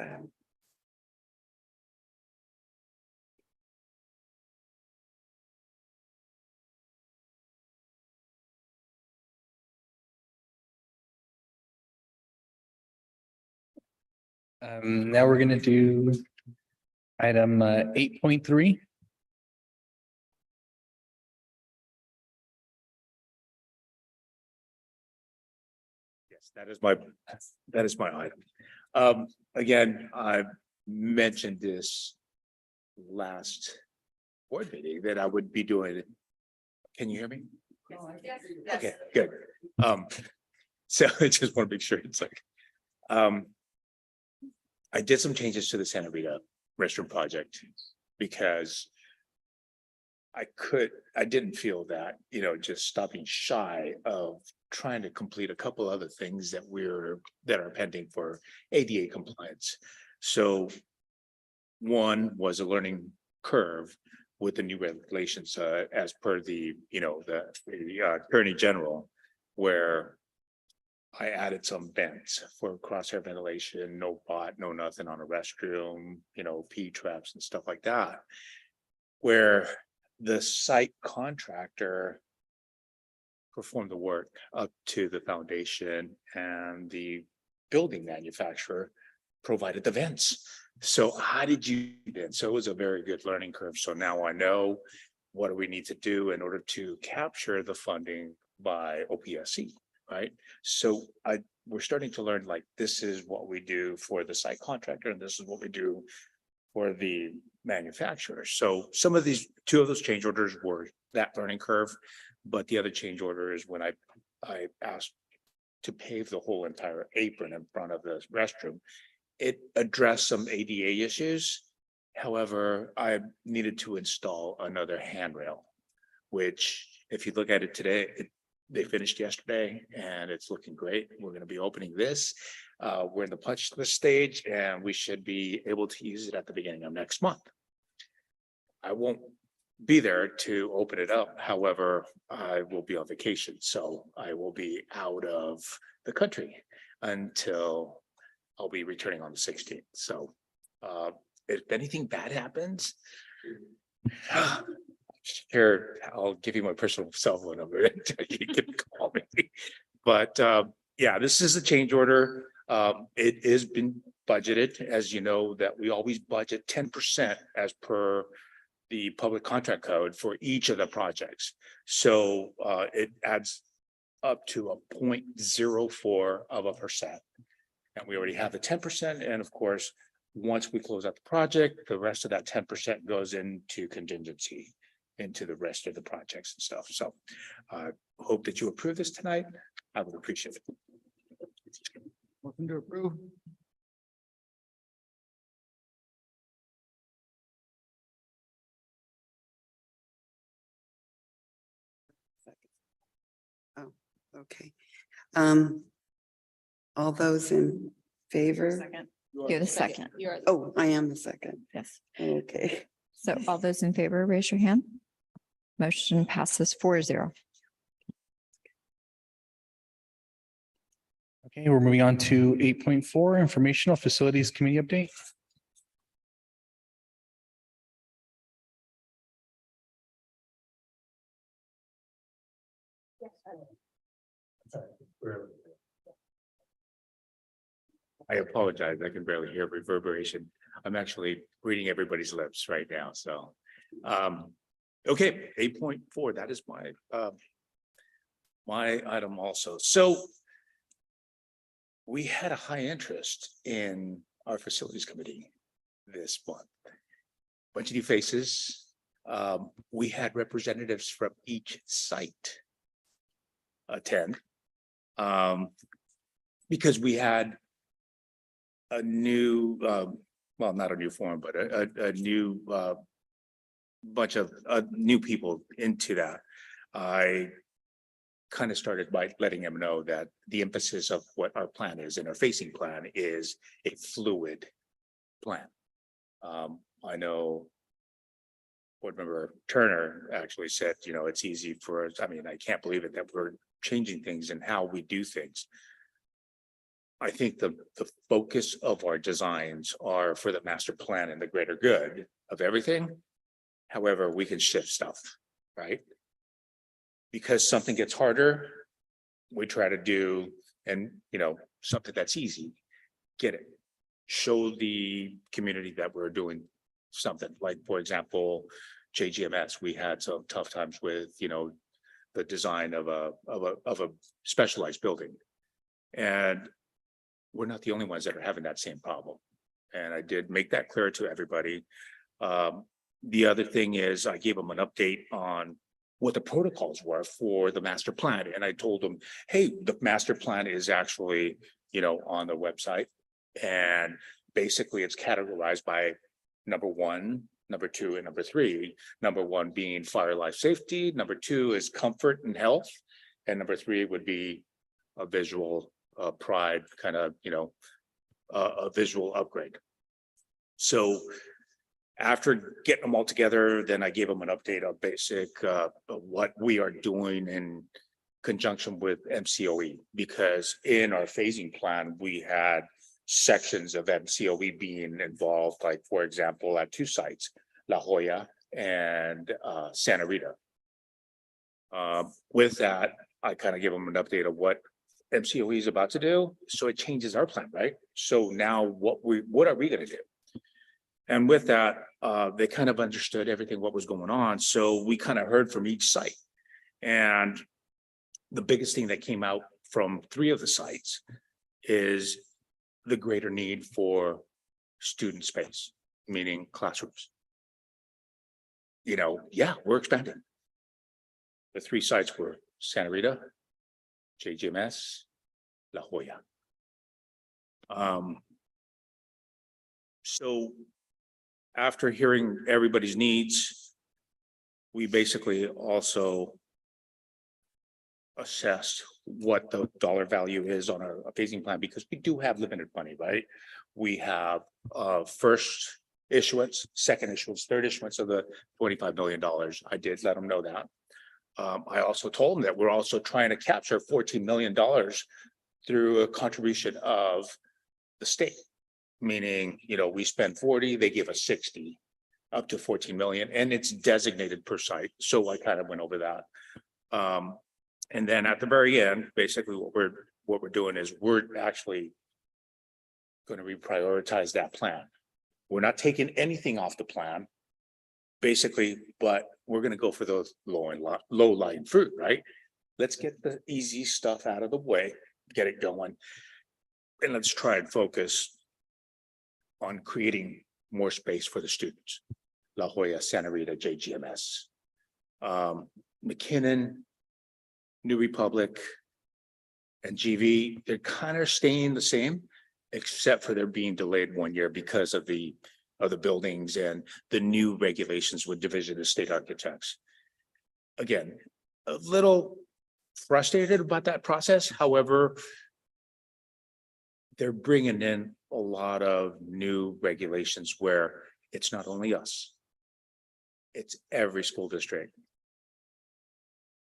Now we're gonna do item 8.3. Yes, that is my item. Again, I mentioned this last board meeting that I would be doing it. Can you hear me? Okay, good. So I just want to make sure it's like, I did some changes to the Santa Rita restroom project because I didn't feel that, just stopping shy of trying to complete a couple other things that are pending for ADA compliance. So one was a learning curve with the new regulations, as per the Attorney General, where I added some vents for crosshair ventilation, no bot, no nothing on a restroom, P traps and stuff like that. Where the site contractor performed the work up to the foundation and the building manufacturer provided the vents. So how did you do that? So it was a very good learning curve. So now I know what do we need to do in order to capture the funding by OPSC, right? So we're starting to learn, like, this is what we do for the site contractor and this is what we do for the manufacturer. So some of these, two of those change orders were that learning curve, but the other change order is when I asked to pave the whole entire apron in front of the restroom. It addressed some ADA issues. However, I needed to install another handrail, which if you look at it today, they finished yesterday and it's looking great. We're going to be opening this. We're in the punch list stage and we should be able to use it at the beginning of next month. I won't be there to open it up. However, I will be on vacation, so I will be out of the country until I'll be returning on the 16th. So if anything bad happens, here, I'll give you my personal cell phone number. You can call me. But yeah, this is a change order. It has been budgeted, as you know, that we always budget 10% as per the public contract code for each of the projects. So it adds up to a 0.04%. And we already have the 10%. And of course, once we close out the project, the rest of that 10% goes into contingency into the rest of the projects and stuff. So hope that you approve this tonight. I would appreciate it. Motion to approve. Oh, okay. All those in favor? You're the second. Oh, I am the second. Yes. Okay. So all those in favor, raise your hand. Motion passes 4-0. Okay, we're moving on to 8.4, Informational Facilities Committee update. I apologize. I can barely hear reverberation. I'm actually reading everybody's lips right now. So, okay, 8.4, that is my item also. So we had a high interest in our facilities committee this month. Bunch of new faces. We had representatives from each site attend. Because we had a new, well, not a new form, but a new bunch of new people into that. I kind of started by letting them know that the emphasis of what our plan is and our facing plan is a fluid plan. I know board member Turner actually said, you know, it's easy for us. I mean, I can't believe it that we're changing things and how we do things. I think the focus of our designs are for the master plan and the greater good of everything. However, we can shift stuff, right? Because something gets harder, we try to do, and you know, something that's easy, get it. Show the community that we're doing something. Like, for example, JGMS, we had some tough times with, you know, the design of a specialized building. And we're not the only ones that are having that same problem. And I did make that clear to everybody. The other thing is I gave them an update on what the protocols were for the master plan. And I told them, hey, the master plan is actually, you know, on the website. And basically it's categorized by number 1, number 2, and number 3. Number 1 being fire, life safety. Number 2 is comfort and health. And number 3 would be a visual pride kind of, you know, a visual upgrade. So after getting them all together, then I gave them an update on basic what we are doing in conjunction with MCOE, because in our phasing plan, we had sections of MCOE being involved, like, for example, at 2 sites, La Jolla and Santa Rita. With that, I kind of give them an update of what MCOE is about to do. So it changes our plan, right? So now what are we going to do? And with that, they kind of understood everything, what was going on. So we kind of heard from each site. And the biggest thing that came out from 3 of the sites is the greater need for student space, meaning classrooms. You know, yeah, we're expanding. The 3 sites were Santa Rita, JGMS, La Jolla. So after hearing everybody's needs, we basically also assessed what the dollar value is on our phasing plan, because we do have limited money, right? We have first issuance, second issuance, third issuance of the $25 million. I did let them know that. I also told them that we're also trying to capture $14 million through a contribution of the state, meaning, you know, we spend 40, they give us 60, up to 14 million, and it's designated per site. So I kind of went over that. And then at the very end, basically what we're doing is we're actually going to reprioritize that plan. We're not taking anything off the plan, basically, but we're going to go for those low lying fruit, right? Let's get the easy stuff out of the way, get it going, and let's try and focus on creating more space for the students. La Jolla, Santa Rita, JGMS. McKinnon, New Republic, and GV, they're kind of staying the same, except for they're being delayed 1 year because of the buildings and the new regulations with Division of State Architects. Again, a little frustrated about that process. However, they're bringing in a lot of new regulations where it's not only us, it's every school district,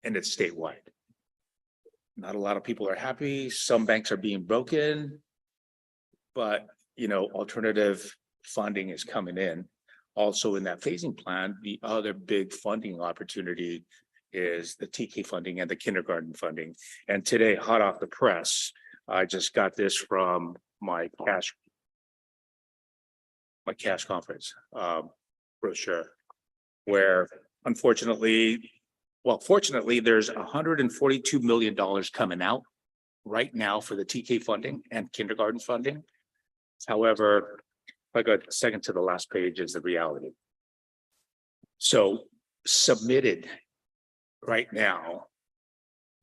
and it's statewide. Not a lot of people are happy. Some banks are being broken, but alternative funding is coming in. Also in that phasing plan, the other big funding opportunity is the TK funding and the kindergarten funding. And today, hot off the press, I just got this from my cash conference brochure, where fortunately, there's $142 million coming out right now for the TK funding and kindergarten funding. However, if I go second to the last page is the reality. So submitted right now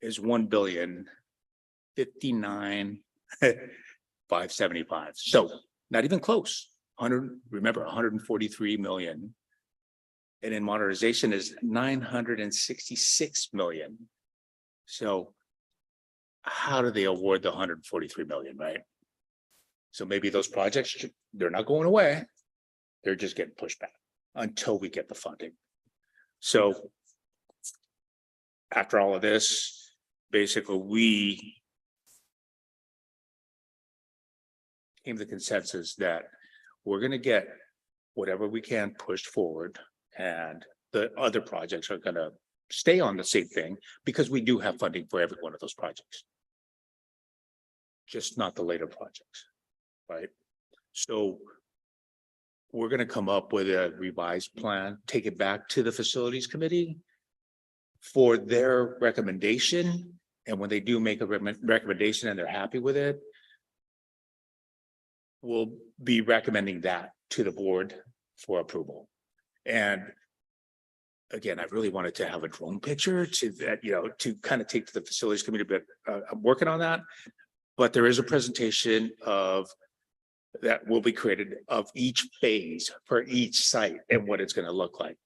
is $1,059,575. So not even close. 143 million. And in modernization is 966 million. So how do they award the 143 million, right? So maybe those projects, they're not going away. They're just getting pushed back until we get the funding. So after all of this, basically we came to the consensus that we're going to get whatever we can pushed forward, and the other projects are going to stay on the same thing because we do have funding for every one of those projects, just not the later projects, right? So we're going to come up with a revised plan, take it back to the facilities committee for their recommendation. And when they do make a recommendation and they're happy with it, we'll be recommending that to the board for approval. And again, I really wanted to have a drone picture to that, to kind of take to the facilities committee, but I'm working on that. But there is a presentation that will be created of each phase for each site and what it's going to look like.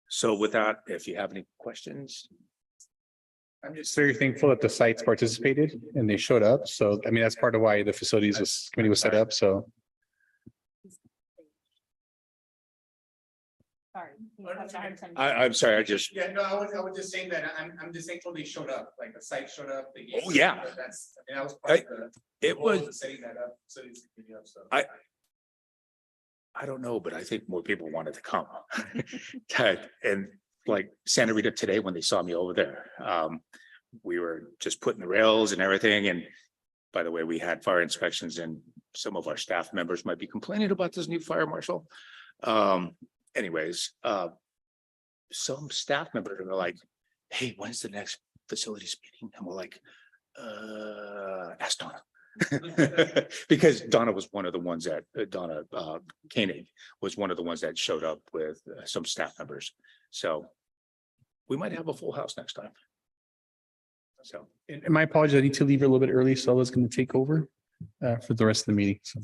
So with that, if you have any questions. I'm just very thankful that the sites participated and they showed up. So, I mean, that's part of why the facilities committee was set up. So. I'm sorry, I just. Yeah, no, I was just saying that I'm just thankful they showed up, like the site showed up. Oh, yeah. I was part of the. It was. Setting that up, so. I don't know, but I think more people wanted to come. And like Santa Rita today, when they saw me over there, we were just putting the rails and everything. And by the way, we had fire inspections and some of our staff members might be complaining about this new fire marshal. Anyways, some staff members are like, hey, when's the next facilities meeting? And we're like, ask Donna. Because Donna was one of the ones that Donna Koenig was one of the ones that showed up with some staff members. So we might have a full house next time. So, and my apologies, I need to leave a little bit early, so I was going to take over for the rest of the meeting. So.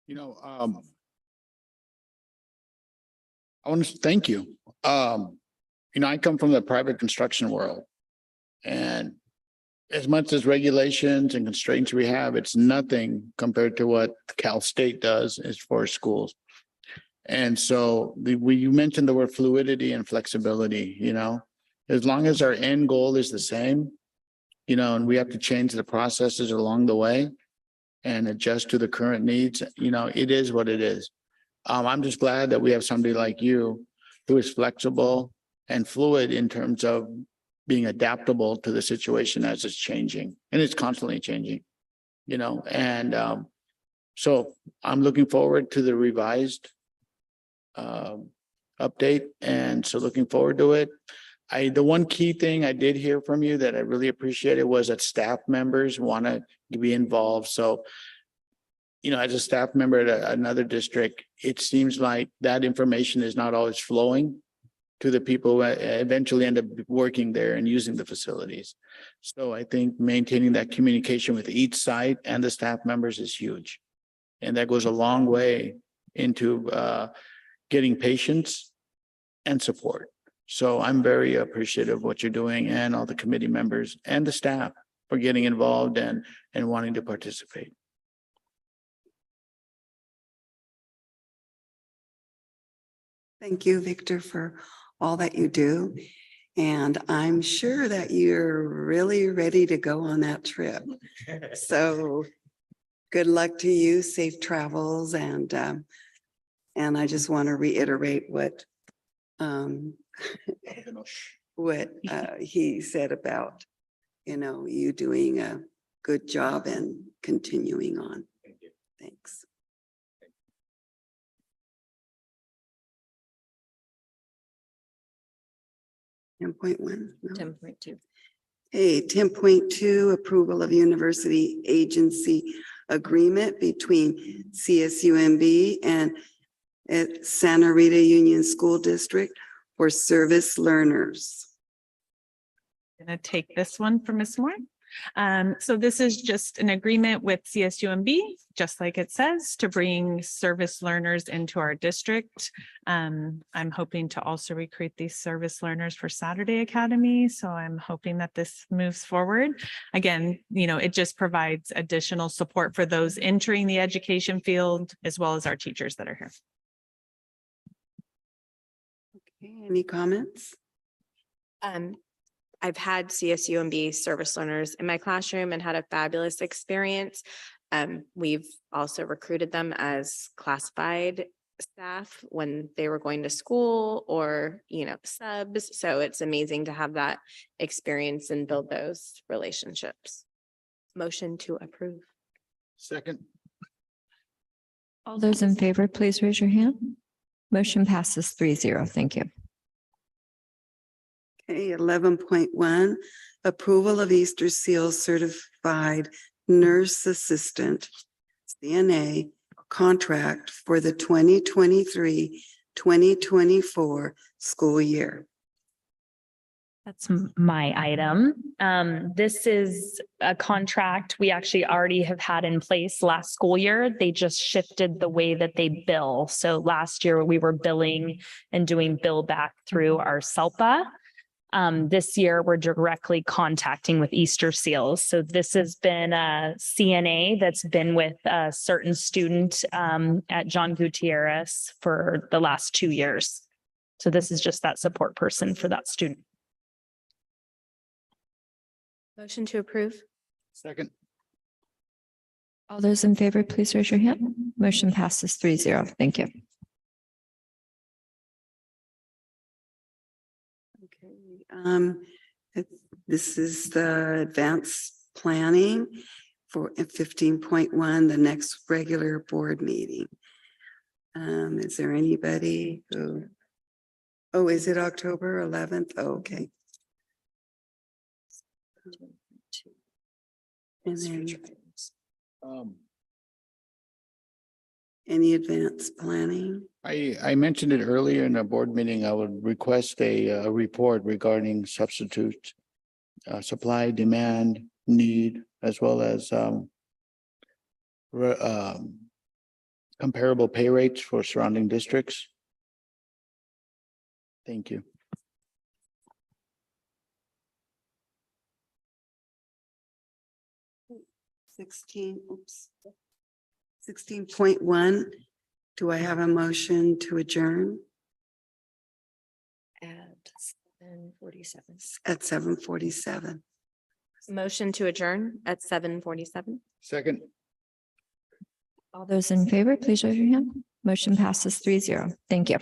I want to thank you. I come from the private construction world, and as much as regulations and constraints we have, it's nothing compared to what Cal State does as for schools. And so you mentioned the word fluidity and flexibility, as long as our end goal is the same, and we have to change the processes along the way and adjust to the current needs, it is what it is. I'm just glad that we have somebody like you who is flexible and fluid in terms of being adaptable to the situation as it's changing, and it's constantly changing, and so I'm looking forward to the revised update, and so looking forward to it. the one key thing I did hear from you that I really appreciated was that staff members want to be involved. So, as a staff member at another district, it seems like that information is not always flowing to the people who eventually end up working there and using the facilities. So I think maintaining that communication with each site and the staff members is huge. And that goes a long way into getting patience and support. So I'm very appreciative of what you're doing and all the committee members and the staff for getting involved and wanting to participate. Thank you, Victor, for all that you do. And I'm sure that you're really ready to go on that trip. So good luck to you, safe travels. And I just want to reiterate what he said about, you doing a good job and continuing on. Thanks. 10.1. 10.2. Hey, 10.2, approval of university agency agreement between CSUMB and Santa Rita Union School District for service learners. Gonna take this one from Ms. Moore. So this is just an agreement with CSUMB, just like it says, to bring service learners into our district. I'm hoping to also recruit these service learners for Saturday Academy. So I'm hoping that this moves forward. Again, it just provides additional support for those entering the education field, as well as our teachers that are here. Okay, any comments? I've had CSUMB service learners in my classroom and had a fabulous experience. We've also recruited them as classified staff when they were going to school or, subs. So it's amazing to have that experience and build those relationships. Motion to approve. Second. All those in favor, please raise your hand. Motion passes 3-0. Thank you. Okay, 11.1, approval of Easter Seal Certified Nurse Assistant, CNA, contract for the 2023-2024 school year. That's my item. This is a contract we actually already have had in place last school year. They just shifted the way that they bill. So last year we were billing and doing bill back through our SELPA. This year, we're directly contacting with Easter Seals. So this has been a CNA that's been with a certain student at John Gutierrez for the last 2 years. So this is just that support person for that student. Motion to approve. Second. All those in favor, please raise your hand. Motion passes 3-0. Thank you. This is the advanced planning for 15.1, the next regular board meeting. Is there anybody who, is it October 11th? Oh, okay. And then any advanced planning? I mentioned it earlier in a board meeting. I would request a report regarding substitute supply, demand, need, as well as comparable pay rates for surrounding districts. Thank you. Oops. 16.1. Do I have a motion to adjourn? At 7:47. At 7:47. Motion to adjourn at 7:47. Second. All those in favor, please raise your hand. Motion passes 3-0. Thank you.